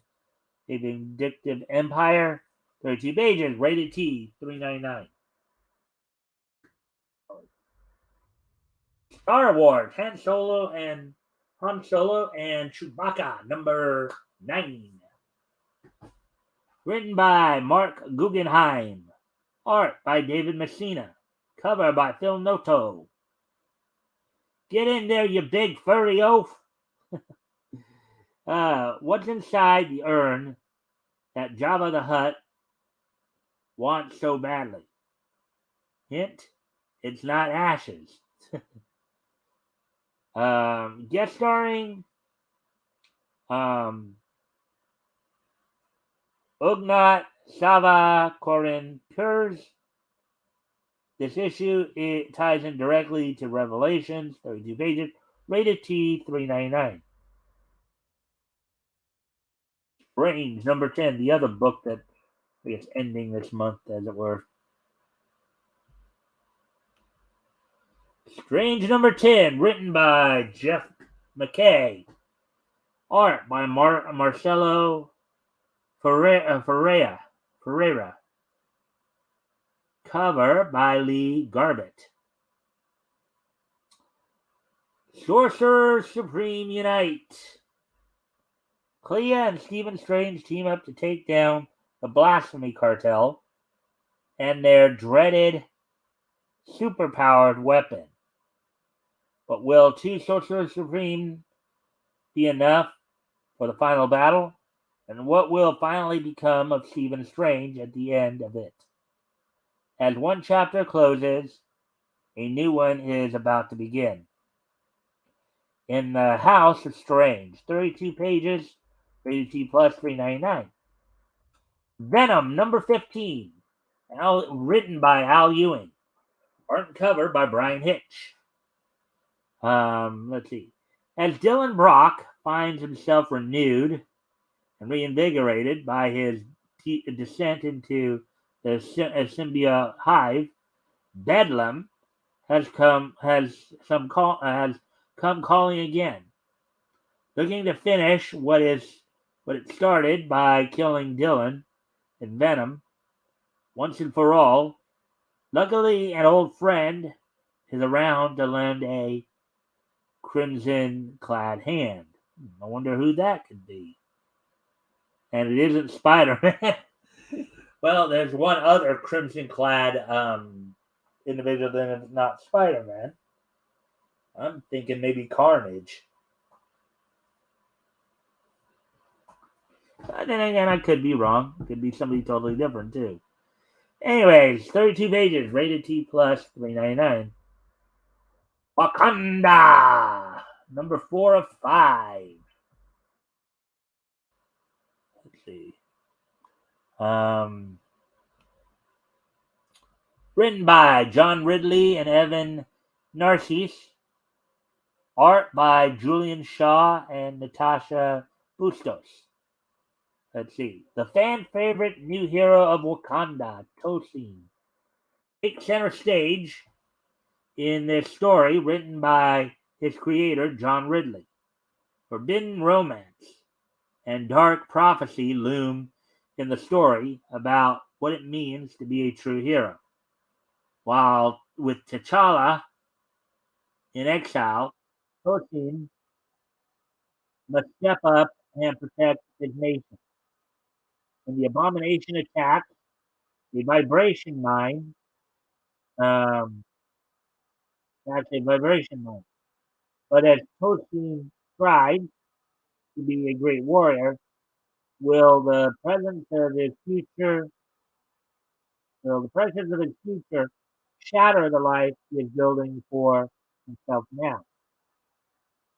a vindictive empire? 32 pages, rated T, $3.99. Star Wars, Han Solo and Chewbacca, number 9. Written by Mark Guggenheim. Art by David Messina. Cover by Phil Noto. Get in there, you big furry oaf. What's inside the urn that Jabba the Hutt wants so badly? Hint, it's not ashes. Guest starring Ugnat Sava Corin Purs. This issue it ties in directly to Revelations, 32 pages, rated T, $3.99. Strange, number 10, the other book that I guess ending this month, as it were. Strange number 10, written by Jeff McKay. Art by Marcelo Ferreira. Cover by Lee Garbett. Sorcerer Supreme Unite. Clea and Stephen Strange team up to take down the Blasphemy Cartel and their dreaded superpowered weapon. But will two Sorcerers Supreme be enough for the final battle? And what will finally become of Stephen Strange at the end of it? As one chapter closes, a new one is about to begin. In the House of Strange, 32 pages, rated T plus, $3.99. Venom number 15, written by Al Ewing, art and cover by Brian Hitch. Let's see. As Dylan Brock finds himself renewed and reinvigorated by his descent into the symbiote hive, Bedlam has come calling again, looking to finish what it started by killing Dylan and Venom once and for all. Luckily, an old friend is around to lend a crimson-clad hand. I wonder who that could be. And it isn't Spider-Man. Well, there's one other crimson-clad individual that is not Spider-Man. I'm thinking maybe Carnage. But then again, I could be wrong. It could be somebody totally different, too. Anyways, 32 pages, rated T plus, $3.99. Wakanda, number 4 of 5. Let's see. Written by John Ridley and Evan Narcisse. Art by Julian Shaw and Natasha Bustos. Let's see. The fan favorite new hero of Wakanda, Tosin, takes center stage in this story written by his creator, John Ridley. Forbidden romance and dark prophecy loom in the story about what it means to be a true hero. While with T'Challa in exile, Tosin must step up and protect his nation. When the abomination attacks the vibration mine, um, that's a vibration mine. But as Tosin strives to be a great warrior, will the presence of his future shatter the life he is building for himself now?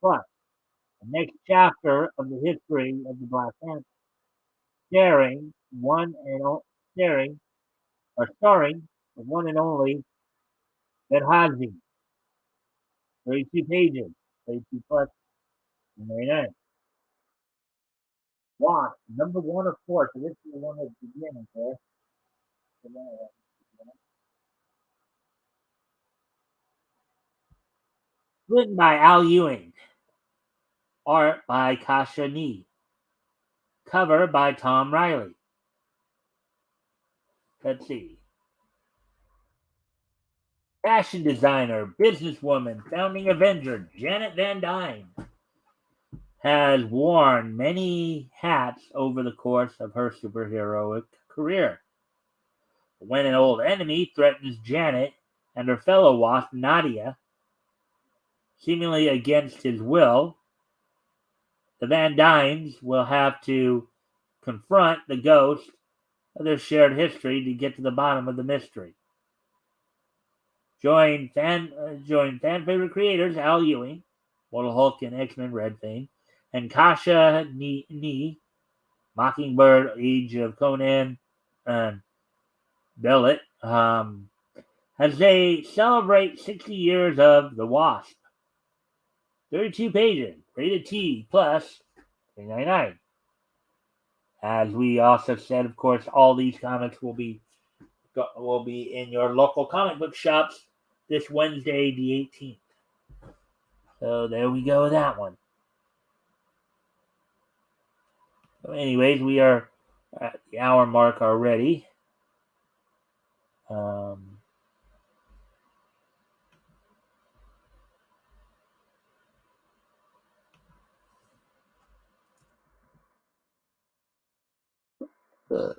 Plus, the next chapter of the history of the Black Panther, starring one and o- staring or starring the one and only Benhazi. 32 pages, 32 plus, and 99. Watch, number 1 of 4. So this is the one that's beginning there. Written by Al Ewing. Art by Kasha Nee. Cover by Tom Riley. Let's see. Fashion designer, businesswoman, founding Avenger, Janet Van Dyne has worn many hats over the course of her superheroic career. When an old enemy threatens Janet and her fellow wasp, Nadia, seemingly against his will, the Van Dynes will have to confront the ghost of their shared history to get to the bottom of the mystery. Join fan favorite creators Al Ewing, Mortal Hulk and X-Men Red fame, and Kasha Nee, Mockingbird, Age of Conan, and Bellet, as they celebrate 60 years of The Wasp. 32 pages, rated T plus, $3.99. As we also said, of course, all these comics will be in your local comic book shops this Wednesday, the 18th. So there we go with that one. So anyways, we are at the hour mark already. All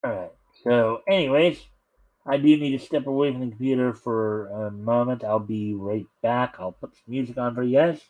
right. So, anyways, I do need to step away from the computer for a moment. I'll be right back. I'll put some music on for you guys.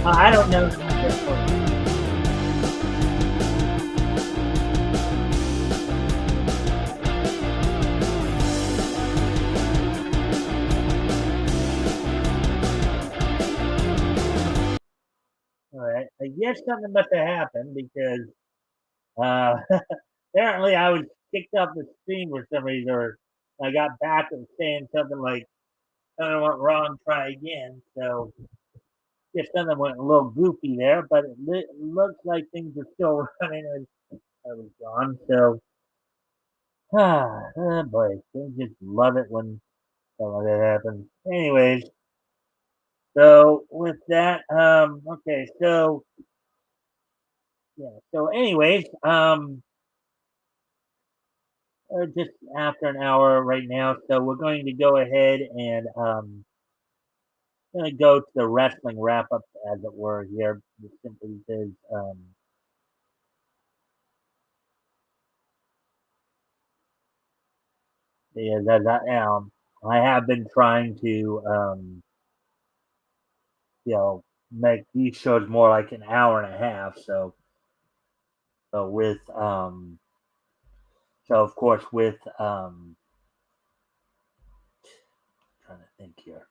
I don't know. All right. I guess something must have happened because uh, apparently I was kicked off the stream for some reason, or I got back and saying something like, "Something went wrong. Try again." So just something went a little goofy there, but it looks like things are still running as I was gone. So, oh boy, they just love it when something like that happens. Anyways, so with that, okay, so yeah, so anyways, just after an hour right now, so we're going to go ahead and gonna go to the wrestling wrap up, as it were, here, just simply because because I have been trying to you know make these shows more like an hour and a half, so with so of course with trying to think here.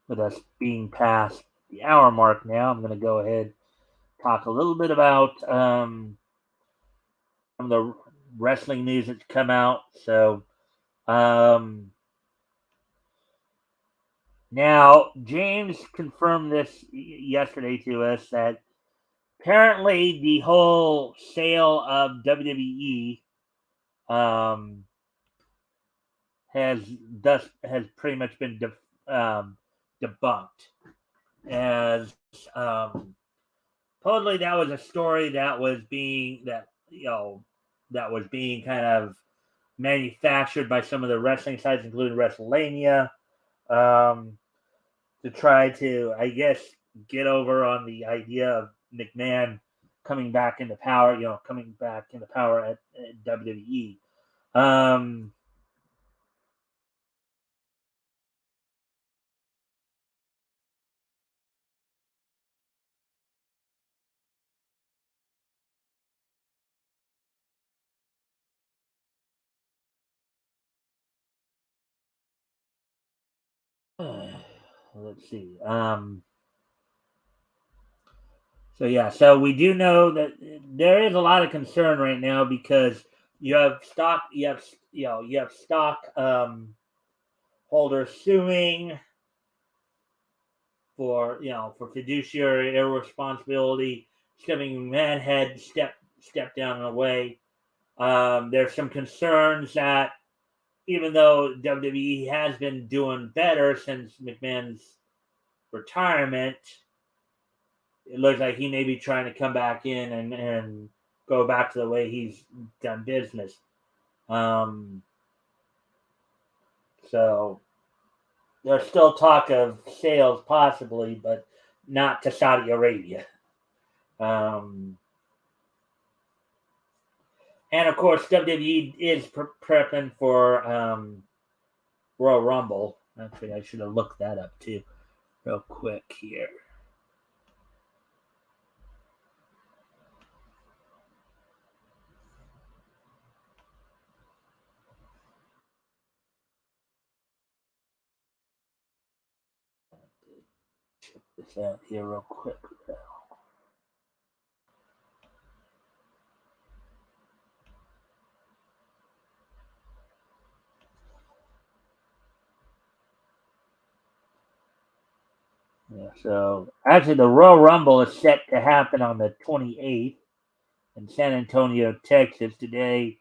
With us being past the hour mark now, I'm going to go ahead talk a little bit about some of the wrestling news that's come out. So, um, Now, James confirmed this yesterday to us that apparently the whole sale of WWE um, has pretty much been debunked, as totally that was a story that was being kind of manufactured by some of the wrestling sites, including WrestleMania, to try to, I guess, get over on the idea of McMahon coming back into power, at WWE. Let's see. So we do know that there is a lot of concern right now because you have stock holders suing for fiduciary irresponsibility. Stepping McMahon had stepped down and away. There's some concerns that even though WWE has been doing better since McMahon's retirement, it looks like he may be trying to come back in and go back to the way he's done business. So there's still talk of sales possibly, but not to Saudi Arabia. And of course, WWE is prepping for Royal Rumble. Actually, I should have looked that up too, real quick here. Check this out here real quick. Yeah, so actually, the Royal Rumble is set to happen on the 28th in San Antonio, Texas. Today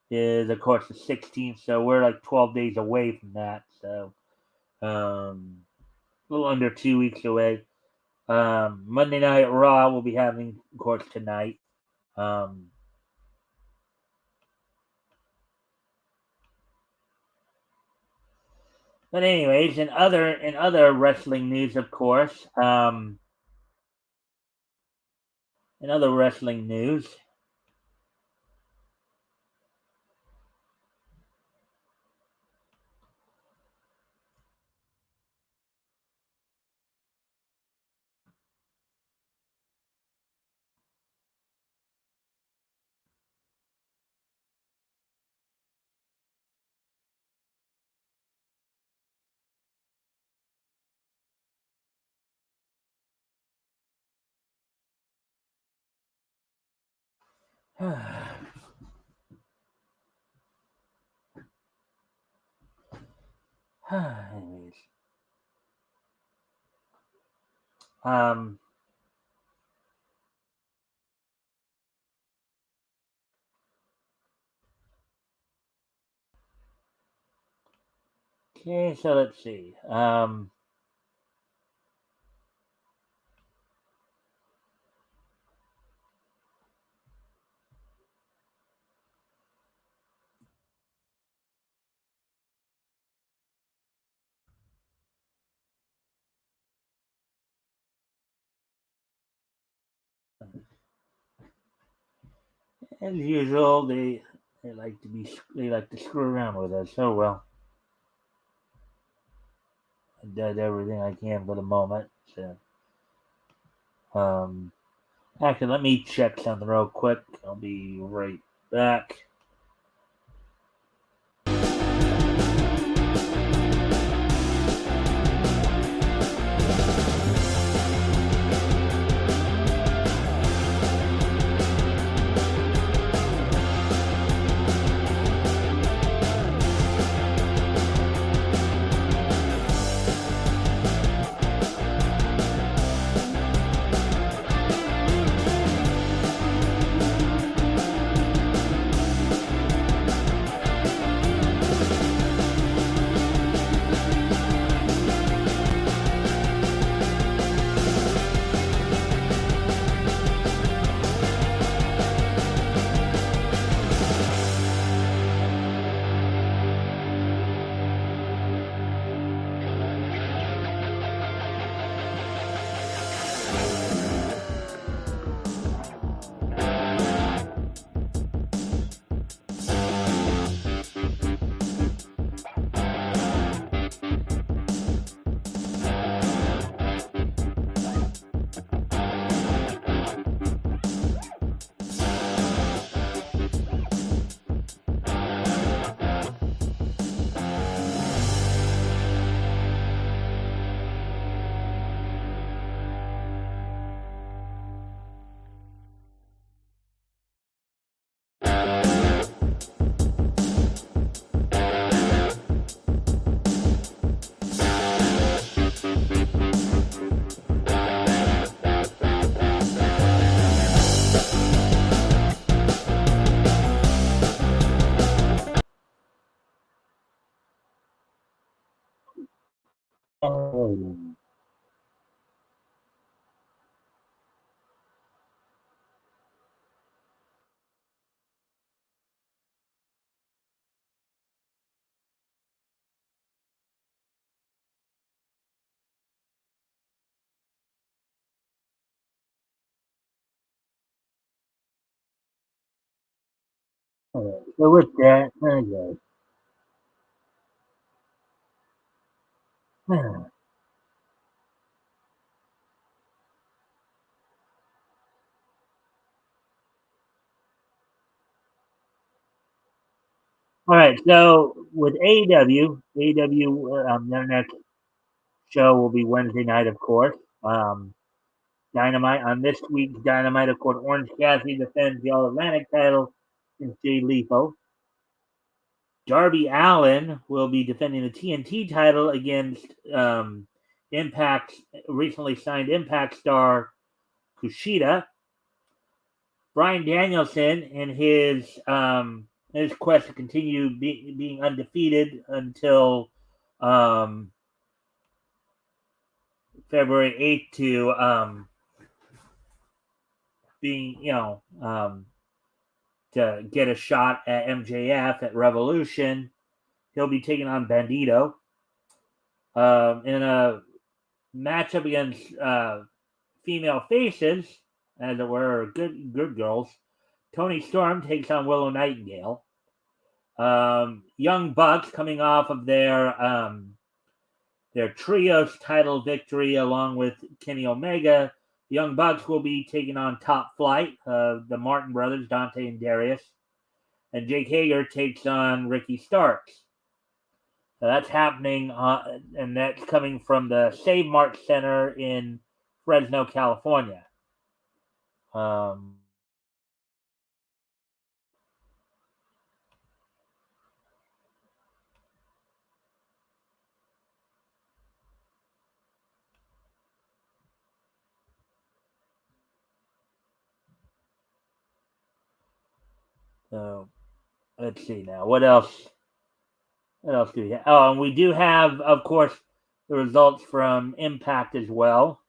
is, of course, the 16th, so we're like 12 days away from that. So, a little under 2 weeks away. Monday Night Raw will be having, of course, tonight. But anyways, in other wrestling news, of course, in other wrestling news, anyways, um, okay, so let's see. As usual, they like to screw around with us. Oh well, I did everything I can for the moment. So, actually, let me check something real quick. I'll be right back. Oh. Alright, so with that, okay. All right, so with AEW, their next show will be Wednesday night, of course. Dynamite on this week's Dynamite, of course, Orange Cassidy defends the All Atlantic title against Jay Lethal. Darby Allin will be defending the TNT title against Impact recently signed Impact star Kushida. Bryan Danielson in his quest to continue being undefeated until um, February 8th to being to get a shot at MJF at Revolution. He'll be taking on Bandito in a matchup against female faces, as it were, good girls. Tony Storm takes on Willow Nightingale. Young Bucks coming off of their trios title victory along with Kenny Omega. Young Bucks will be taking on Top Flight, the Martin brothers, Dante and Darius. And Jake Hager takes on Ricky Starks. So that's happening, and that's coming from the Save Mart Center in Fresno, California. So let's see now. What else? What else do we have? Oh, and we do have, of course, the results from Impact as well.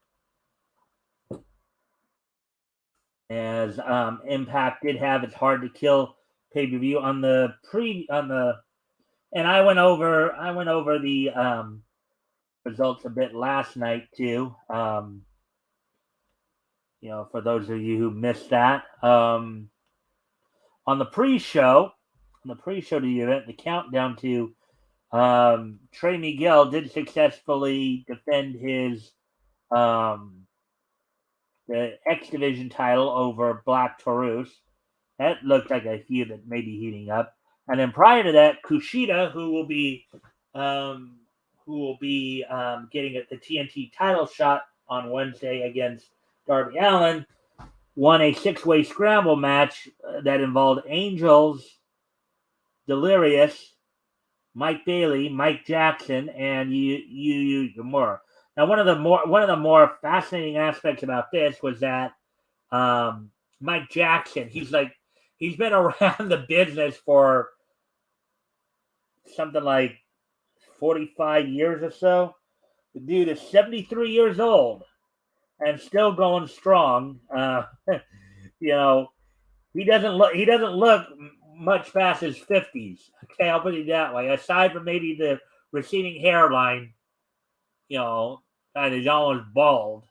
As Impact did have its Hard to Kill pay per view on the and I went over the results a bit last night too. For those of you who missed that, on the pre-show to the event, the countdown to Trey Miguel did successfully defend his the X Division title over Black Taurus. That looked like a feud that may be heating up. And then prior to that, Kushida, who will be getting the TNT title shot on Wednesday against Darby Allin, won a 6-way scramble match that involved Angels, Delirious, Mike Bailey, Mike Jackson, and Yu Yamura. Now, one of the more fascinating aspects about this was that Mike Jackson, he's been around the business for something like 45 years or so. The dude is 73 years old and still going strong. He doesn't look much past his 50s. Okay, I'll put it that way. Aside from maybe the receding hairline, and he's almost bald.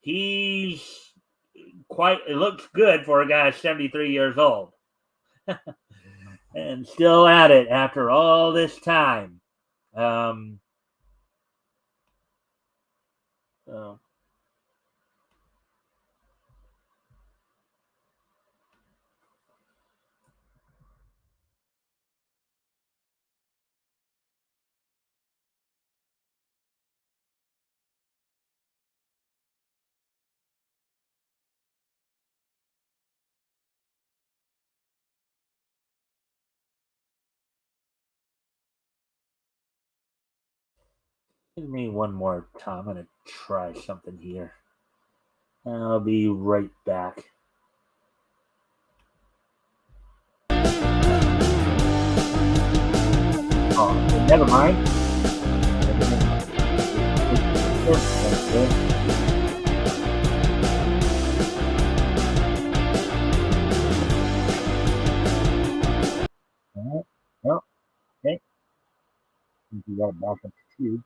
He's it looks good for a guy 73 years old. And still at it after all this time. So. Give me one more time. I'm going to try something here. I'll be right back. Oh, never mind. Alright. Well, okay. We got it back up to 2.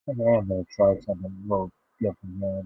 I think I am going to try something a little different now.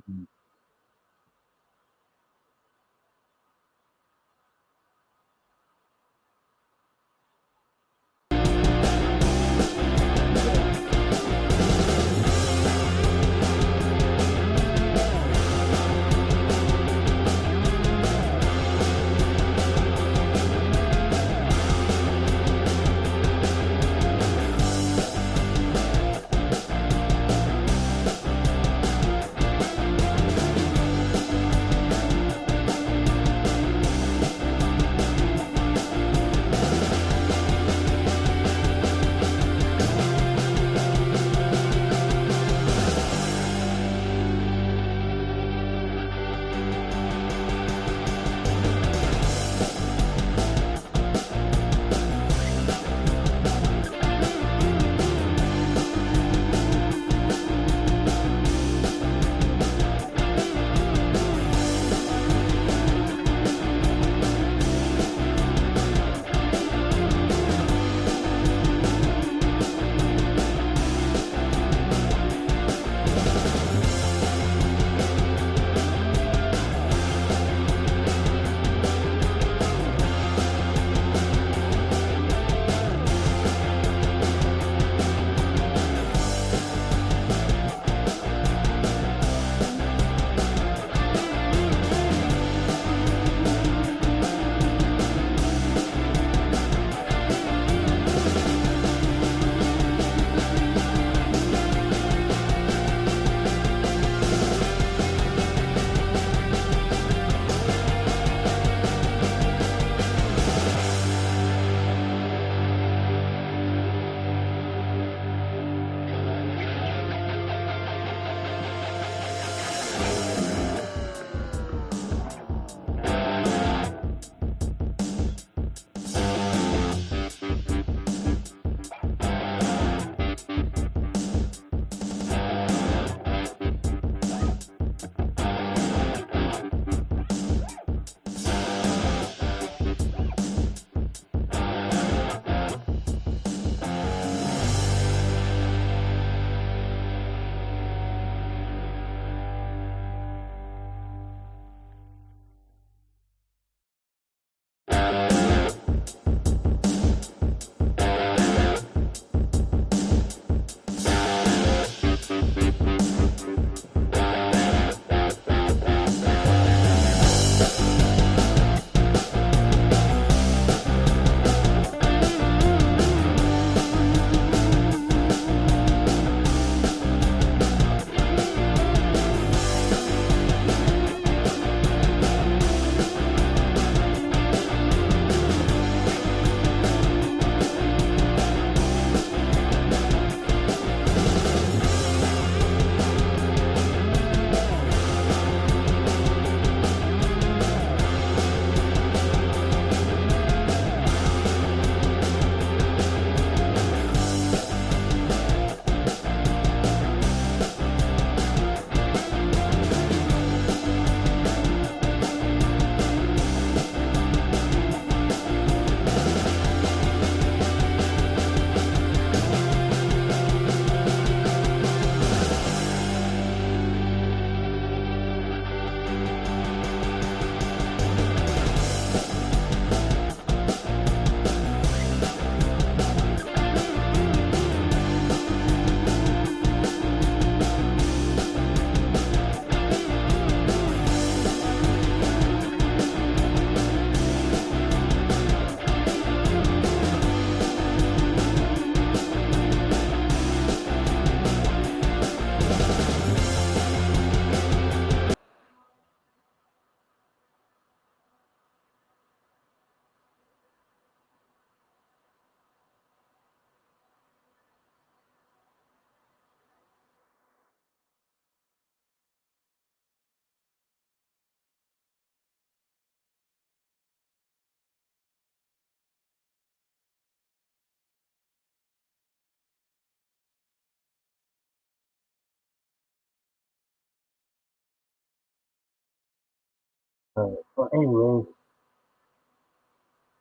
So anyways,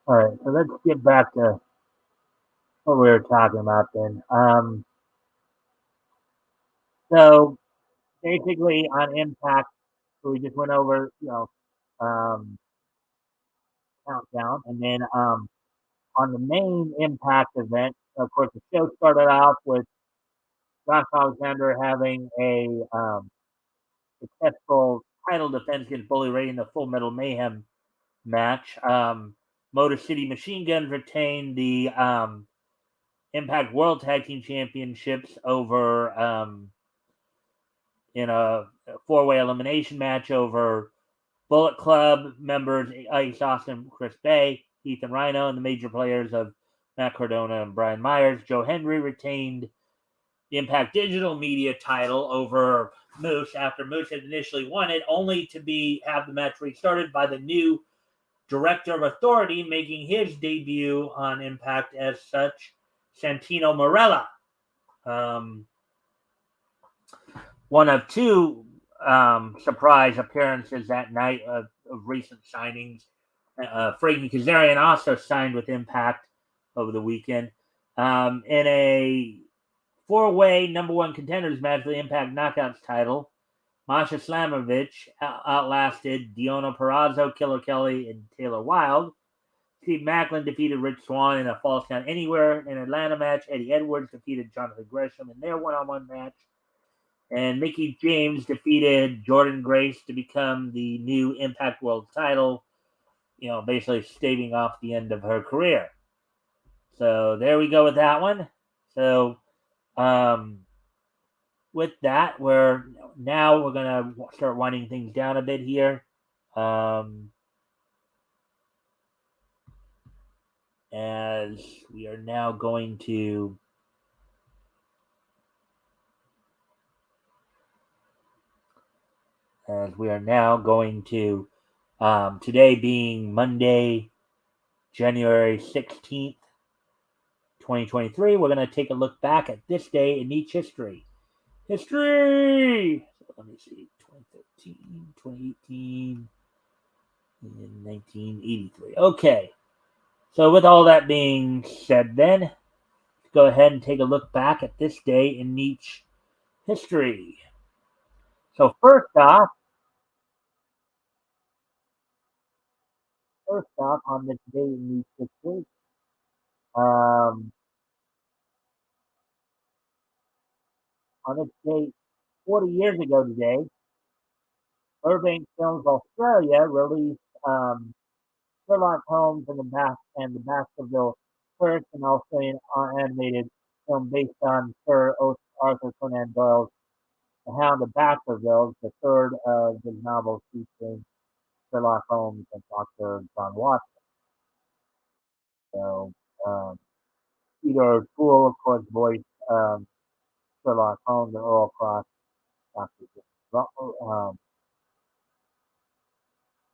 all right. So let's get back to what we were talking about then. So basically on Impact, so we just went over, um, countdown, and then on the main Impact event, of course, the show started off with Josh Alexander having a successful title defense against Bully Ray in the Full Metal Mayhem match. Motor City Machine Guns retained the Impact World Tag Team Championships over in a four-way elimination match over Bullet Club members Ice Austin, Chris Bay, Ethan Rhino, and the major players of Matt Cardona and Brian Myers. Joe Hendry retained the Impact Digital Media title over Moose after Moose had initially won it, only to have the match restarted by the new Director of Authority, making his debut on Impact as such, Santino Marella. One of two surprise appearances that night of recent signings. Frankie Kazarian also signed with Impact over the weekend. In a four-way number one contenders match for the Impact Knockouts title, Masha Slamovich outlasted Deonna Purrazzo, Killer Kelly, and Taylor Wilde. Steve Macklin defeated Rich Swann in a Falls Count Anywhere in an Atlanta match. Eddie Edwards defeated Jonathan Gresham in their one-on-one match. And Mickie James defeated Jordynne Grace to become the new Impact World title, basically staving off the end of her career. So there we go with that one. So with that, we're going to start winding things down a bit here. As we are now going to today being Monday, January 16th, 2023, we're going to take a look back at this day in Niche history. History! So let me see, 2013, 2018, and 1983. Okay. So with all that being said then, let's go ahead and take a look back at this day in Niche history. So first off, on this day in Niche history, on this date 40 years ago today, Burbank Films Australia released Sherlock Holmes and the Baskerville Curse, an Australian animated film based on Sir Arthur Conan Doyle's The Hound of Baskerville, the third of the novels featuring Sherlock Holmes and Dr. John Watson. So, Peter O'Toole, of course, voiced Sherlock Holmes, and Earl Cross, Dr.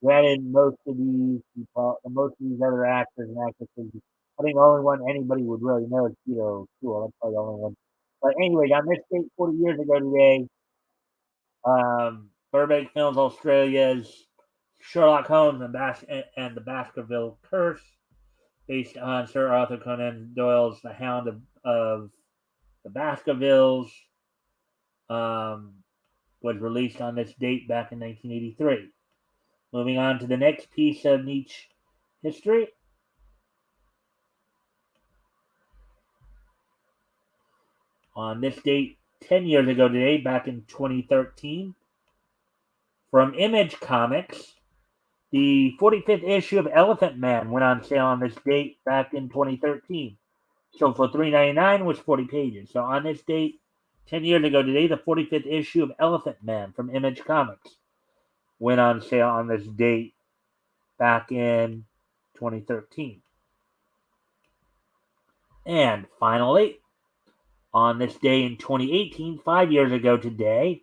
Granted, most of these other actors and actresses, I think the only one anybody would really know is Peter O'Toole. That's probably the only one. But anyway, on this date 40 years ago today, Burbank Films Australia's Sherlock Holmes and the Baskerville Curse, based on Sir Arthur Conan Doyle's The Hound of the Baskervilles, was released on this date back in 1983. Moving on to the next piece of niche history. On this date, 10 years ago today, back in 2013, from Image Comics, the 45th issue of Elephant Man went on sale on this date back in 2013. So for $3.99 was 40 pages. So on this date, 10 years ago today, the 45th issue of Elephant Man from Image Comics went on sale on this date back in 2013. And finally, on this day in 2018, 5 years ago today,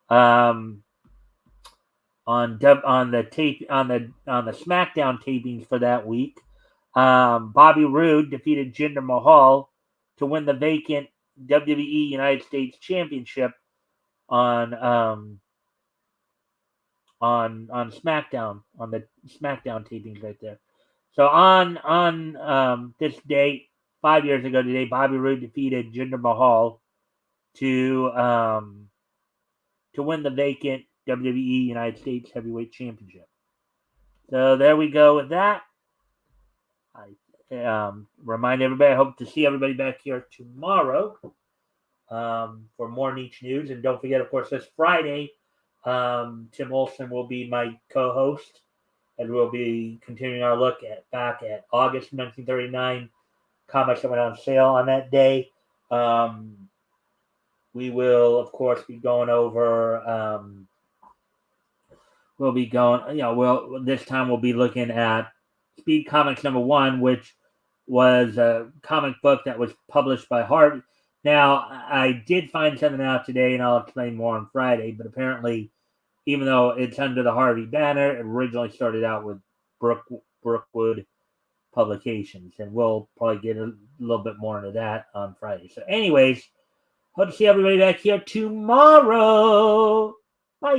on the SmackDown tapings for that week, Bobby Roode defeated Jinder Mahal to win the vacant WWE United States Championship on on SmackDown, on the SmackDown tapings right there. So on this date, 5 years ago today, Bobby Roode defeated Jinder Mahal to win the vacant WWE United States Heavyweight Championship. So there we go with that. I remind everybody, I hope to see everybody back here tomorrow for more niche news. And don't forget, of course, this Friday, Tim Olson will be my co-host, and we'll be continuing our look back at August 1939 comics that went on sale on that day. We will, of course, be going over. We'll be going. This time we'll be looking at Speed Comics #1, which was a comic book that was published by Harvey. Now, I did find something out today, and I'll explain more on Friday. But apparently, even though it's under the Harvey banner, it originally started out with Brookwood Publications, and we'll probably get a little bit more into that on Friday. So, anyways, hope to see everybody back here tomorrow. Bye.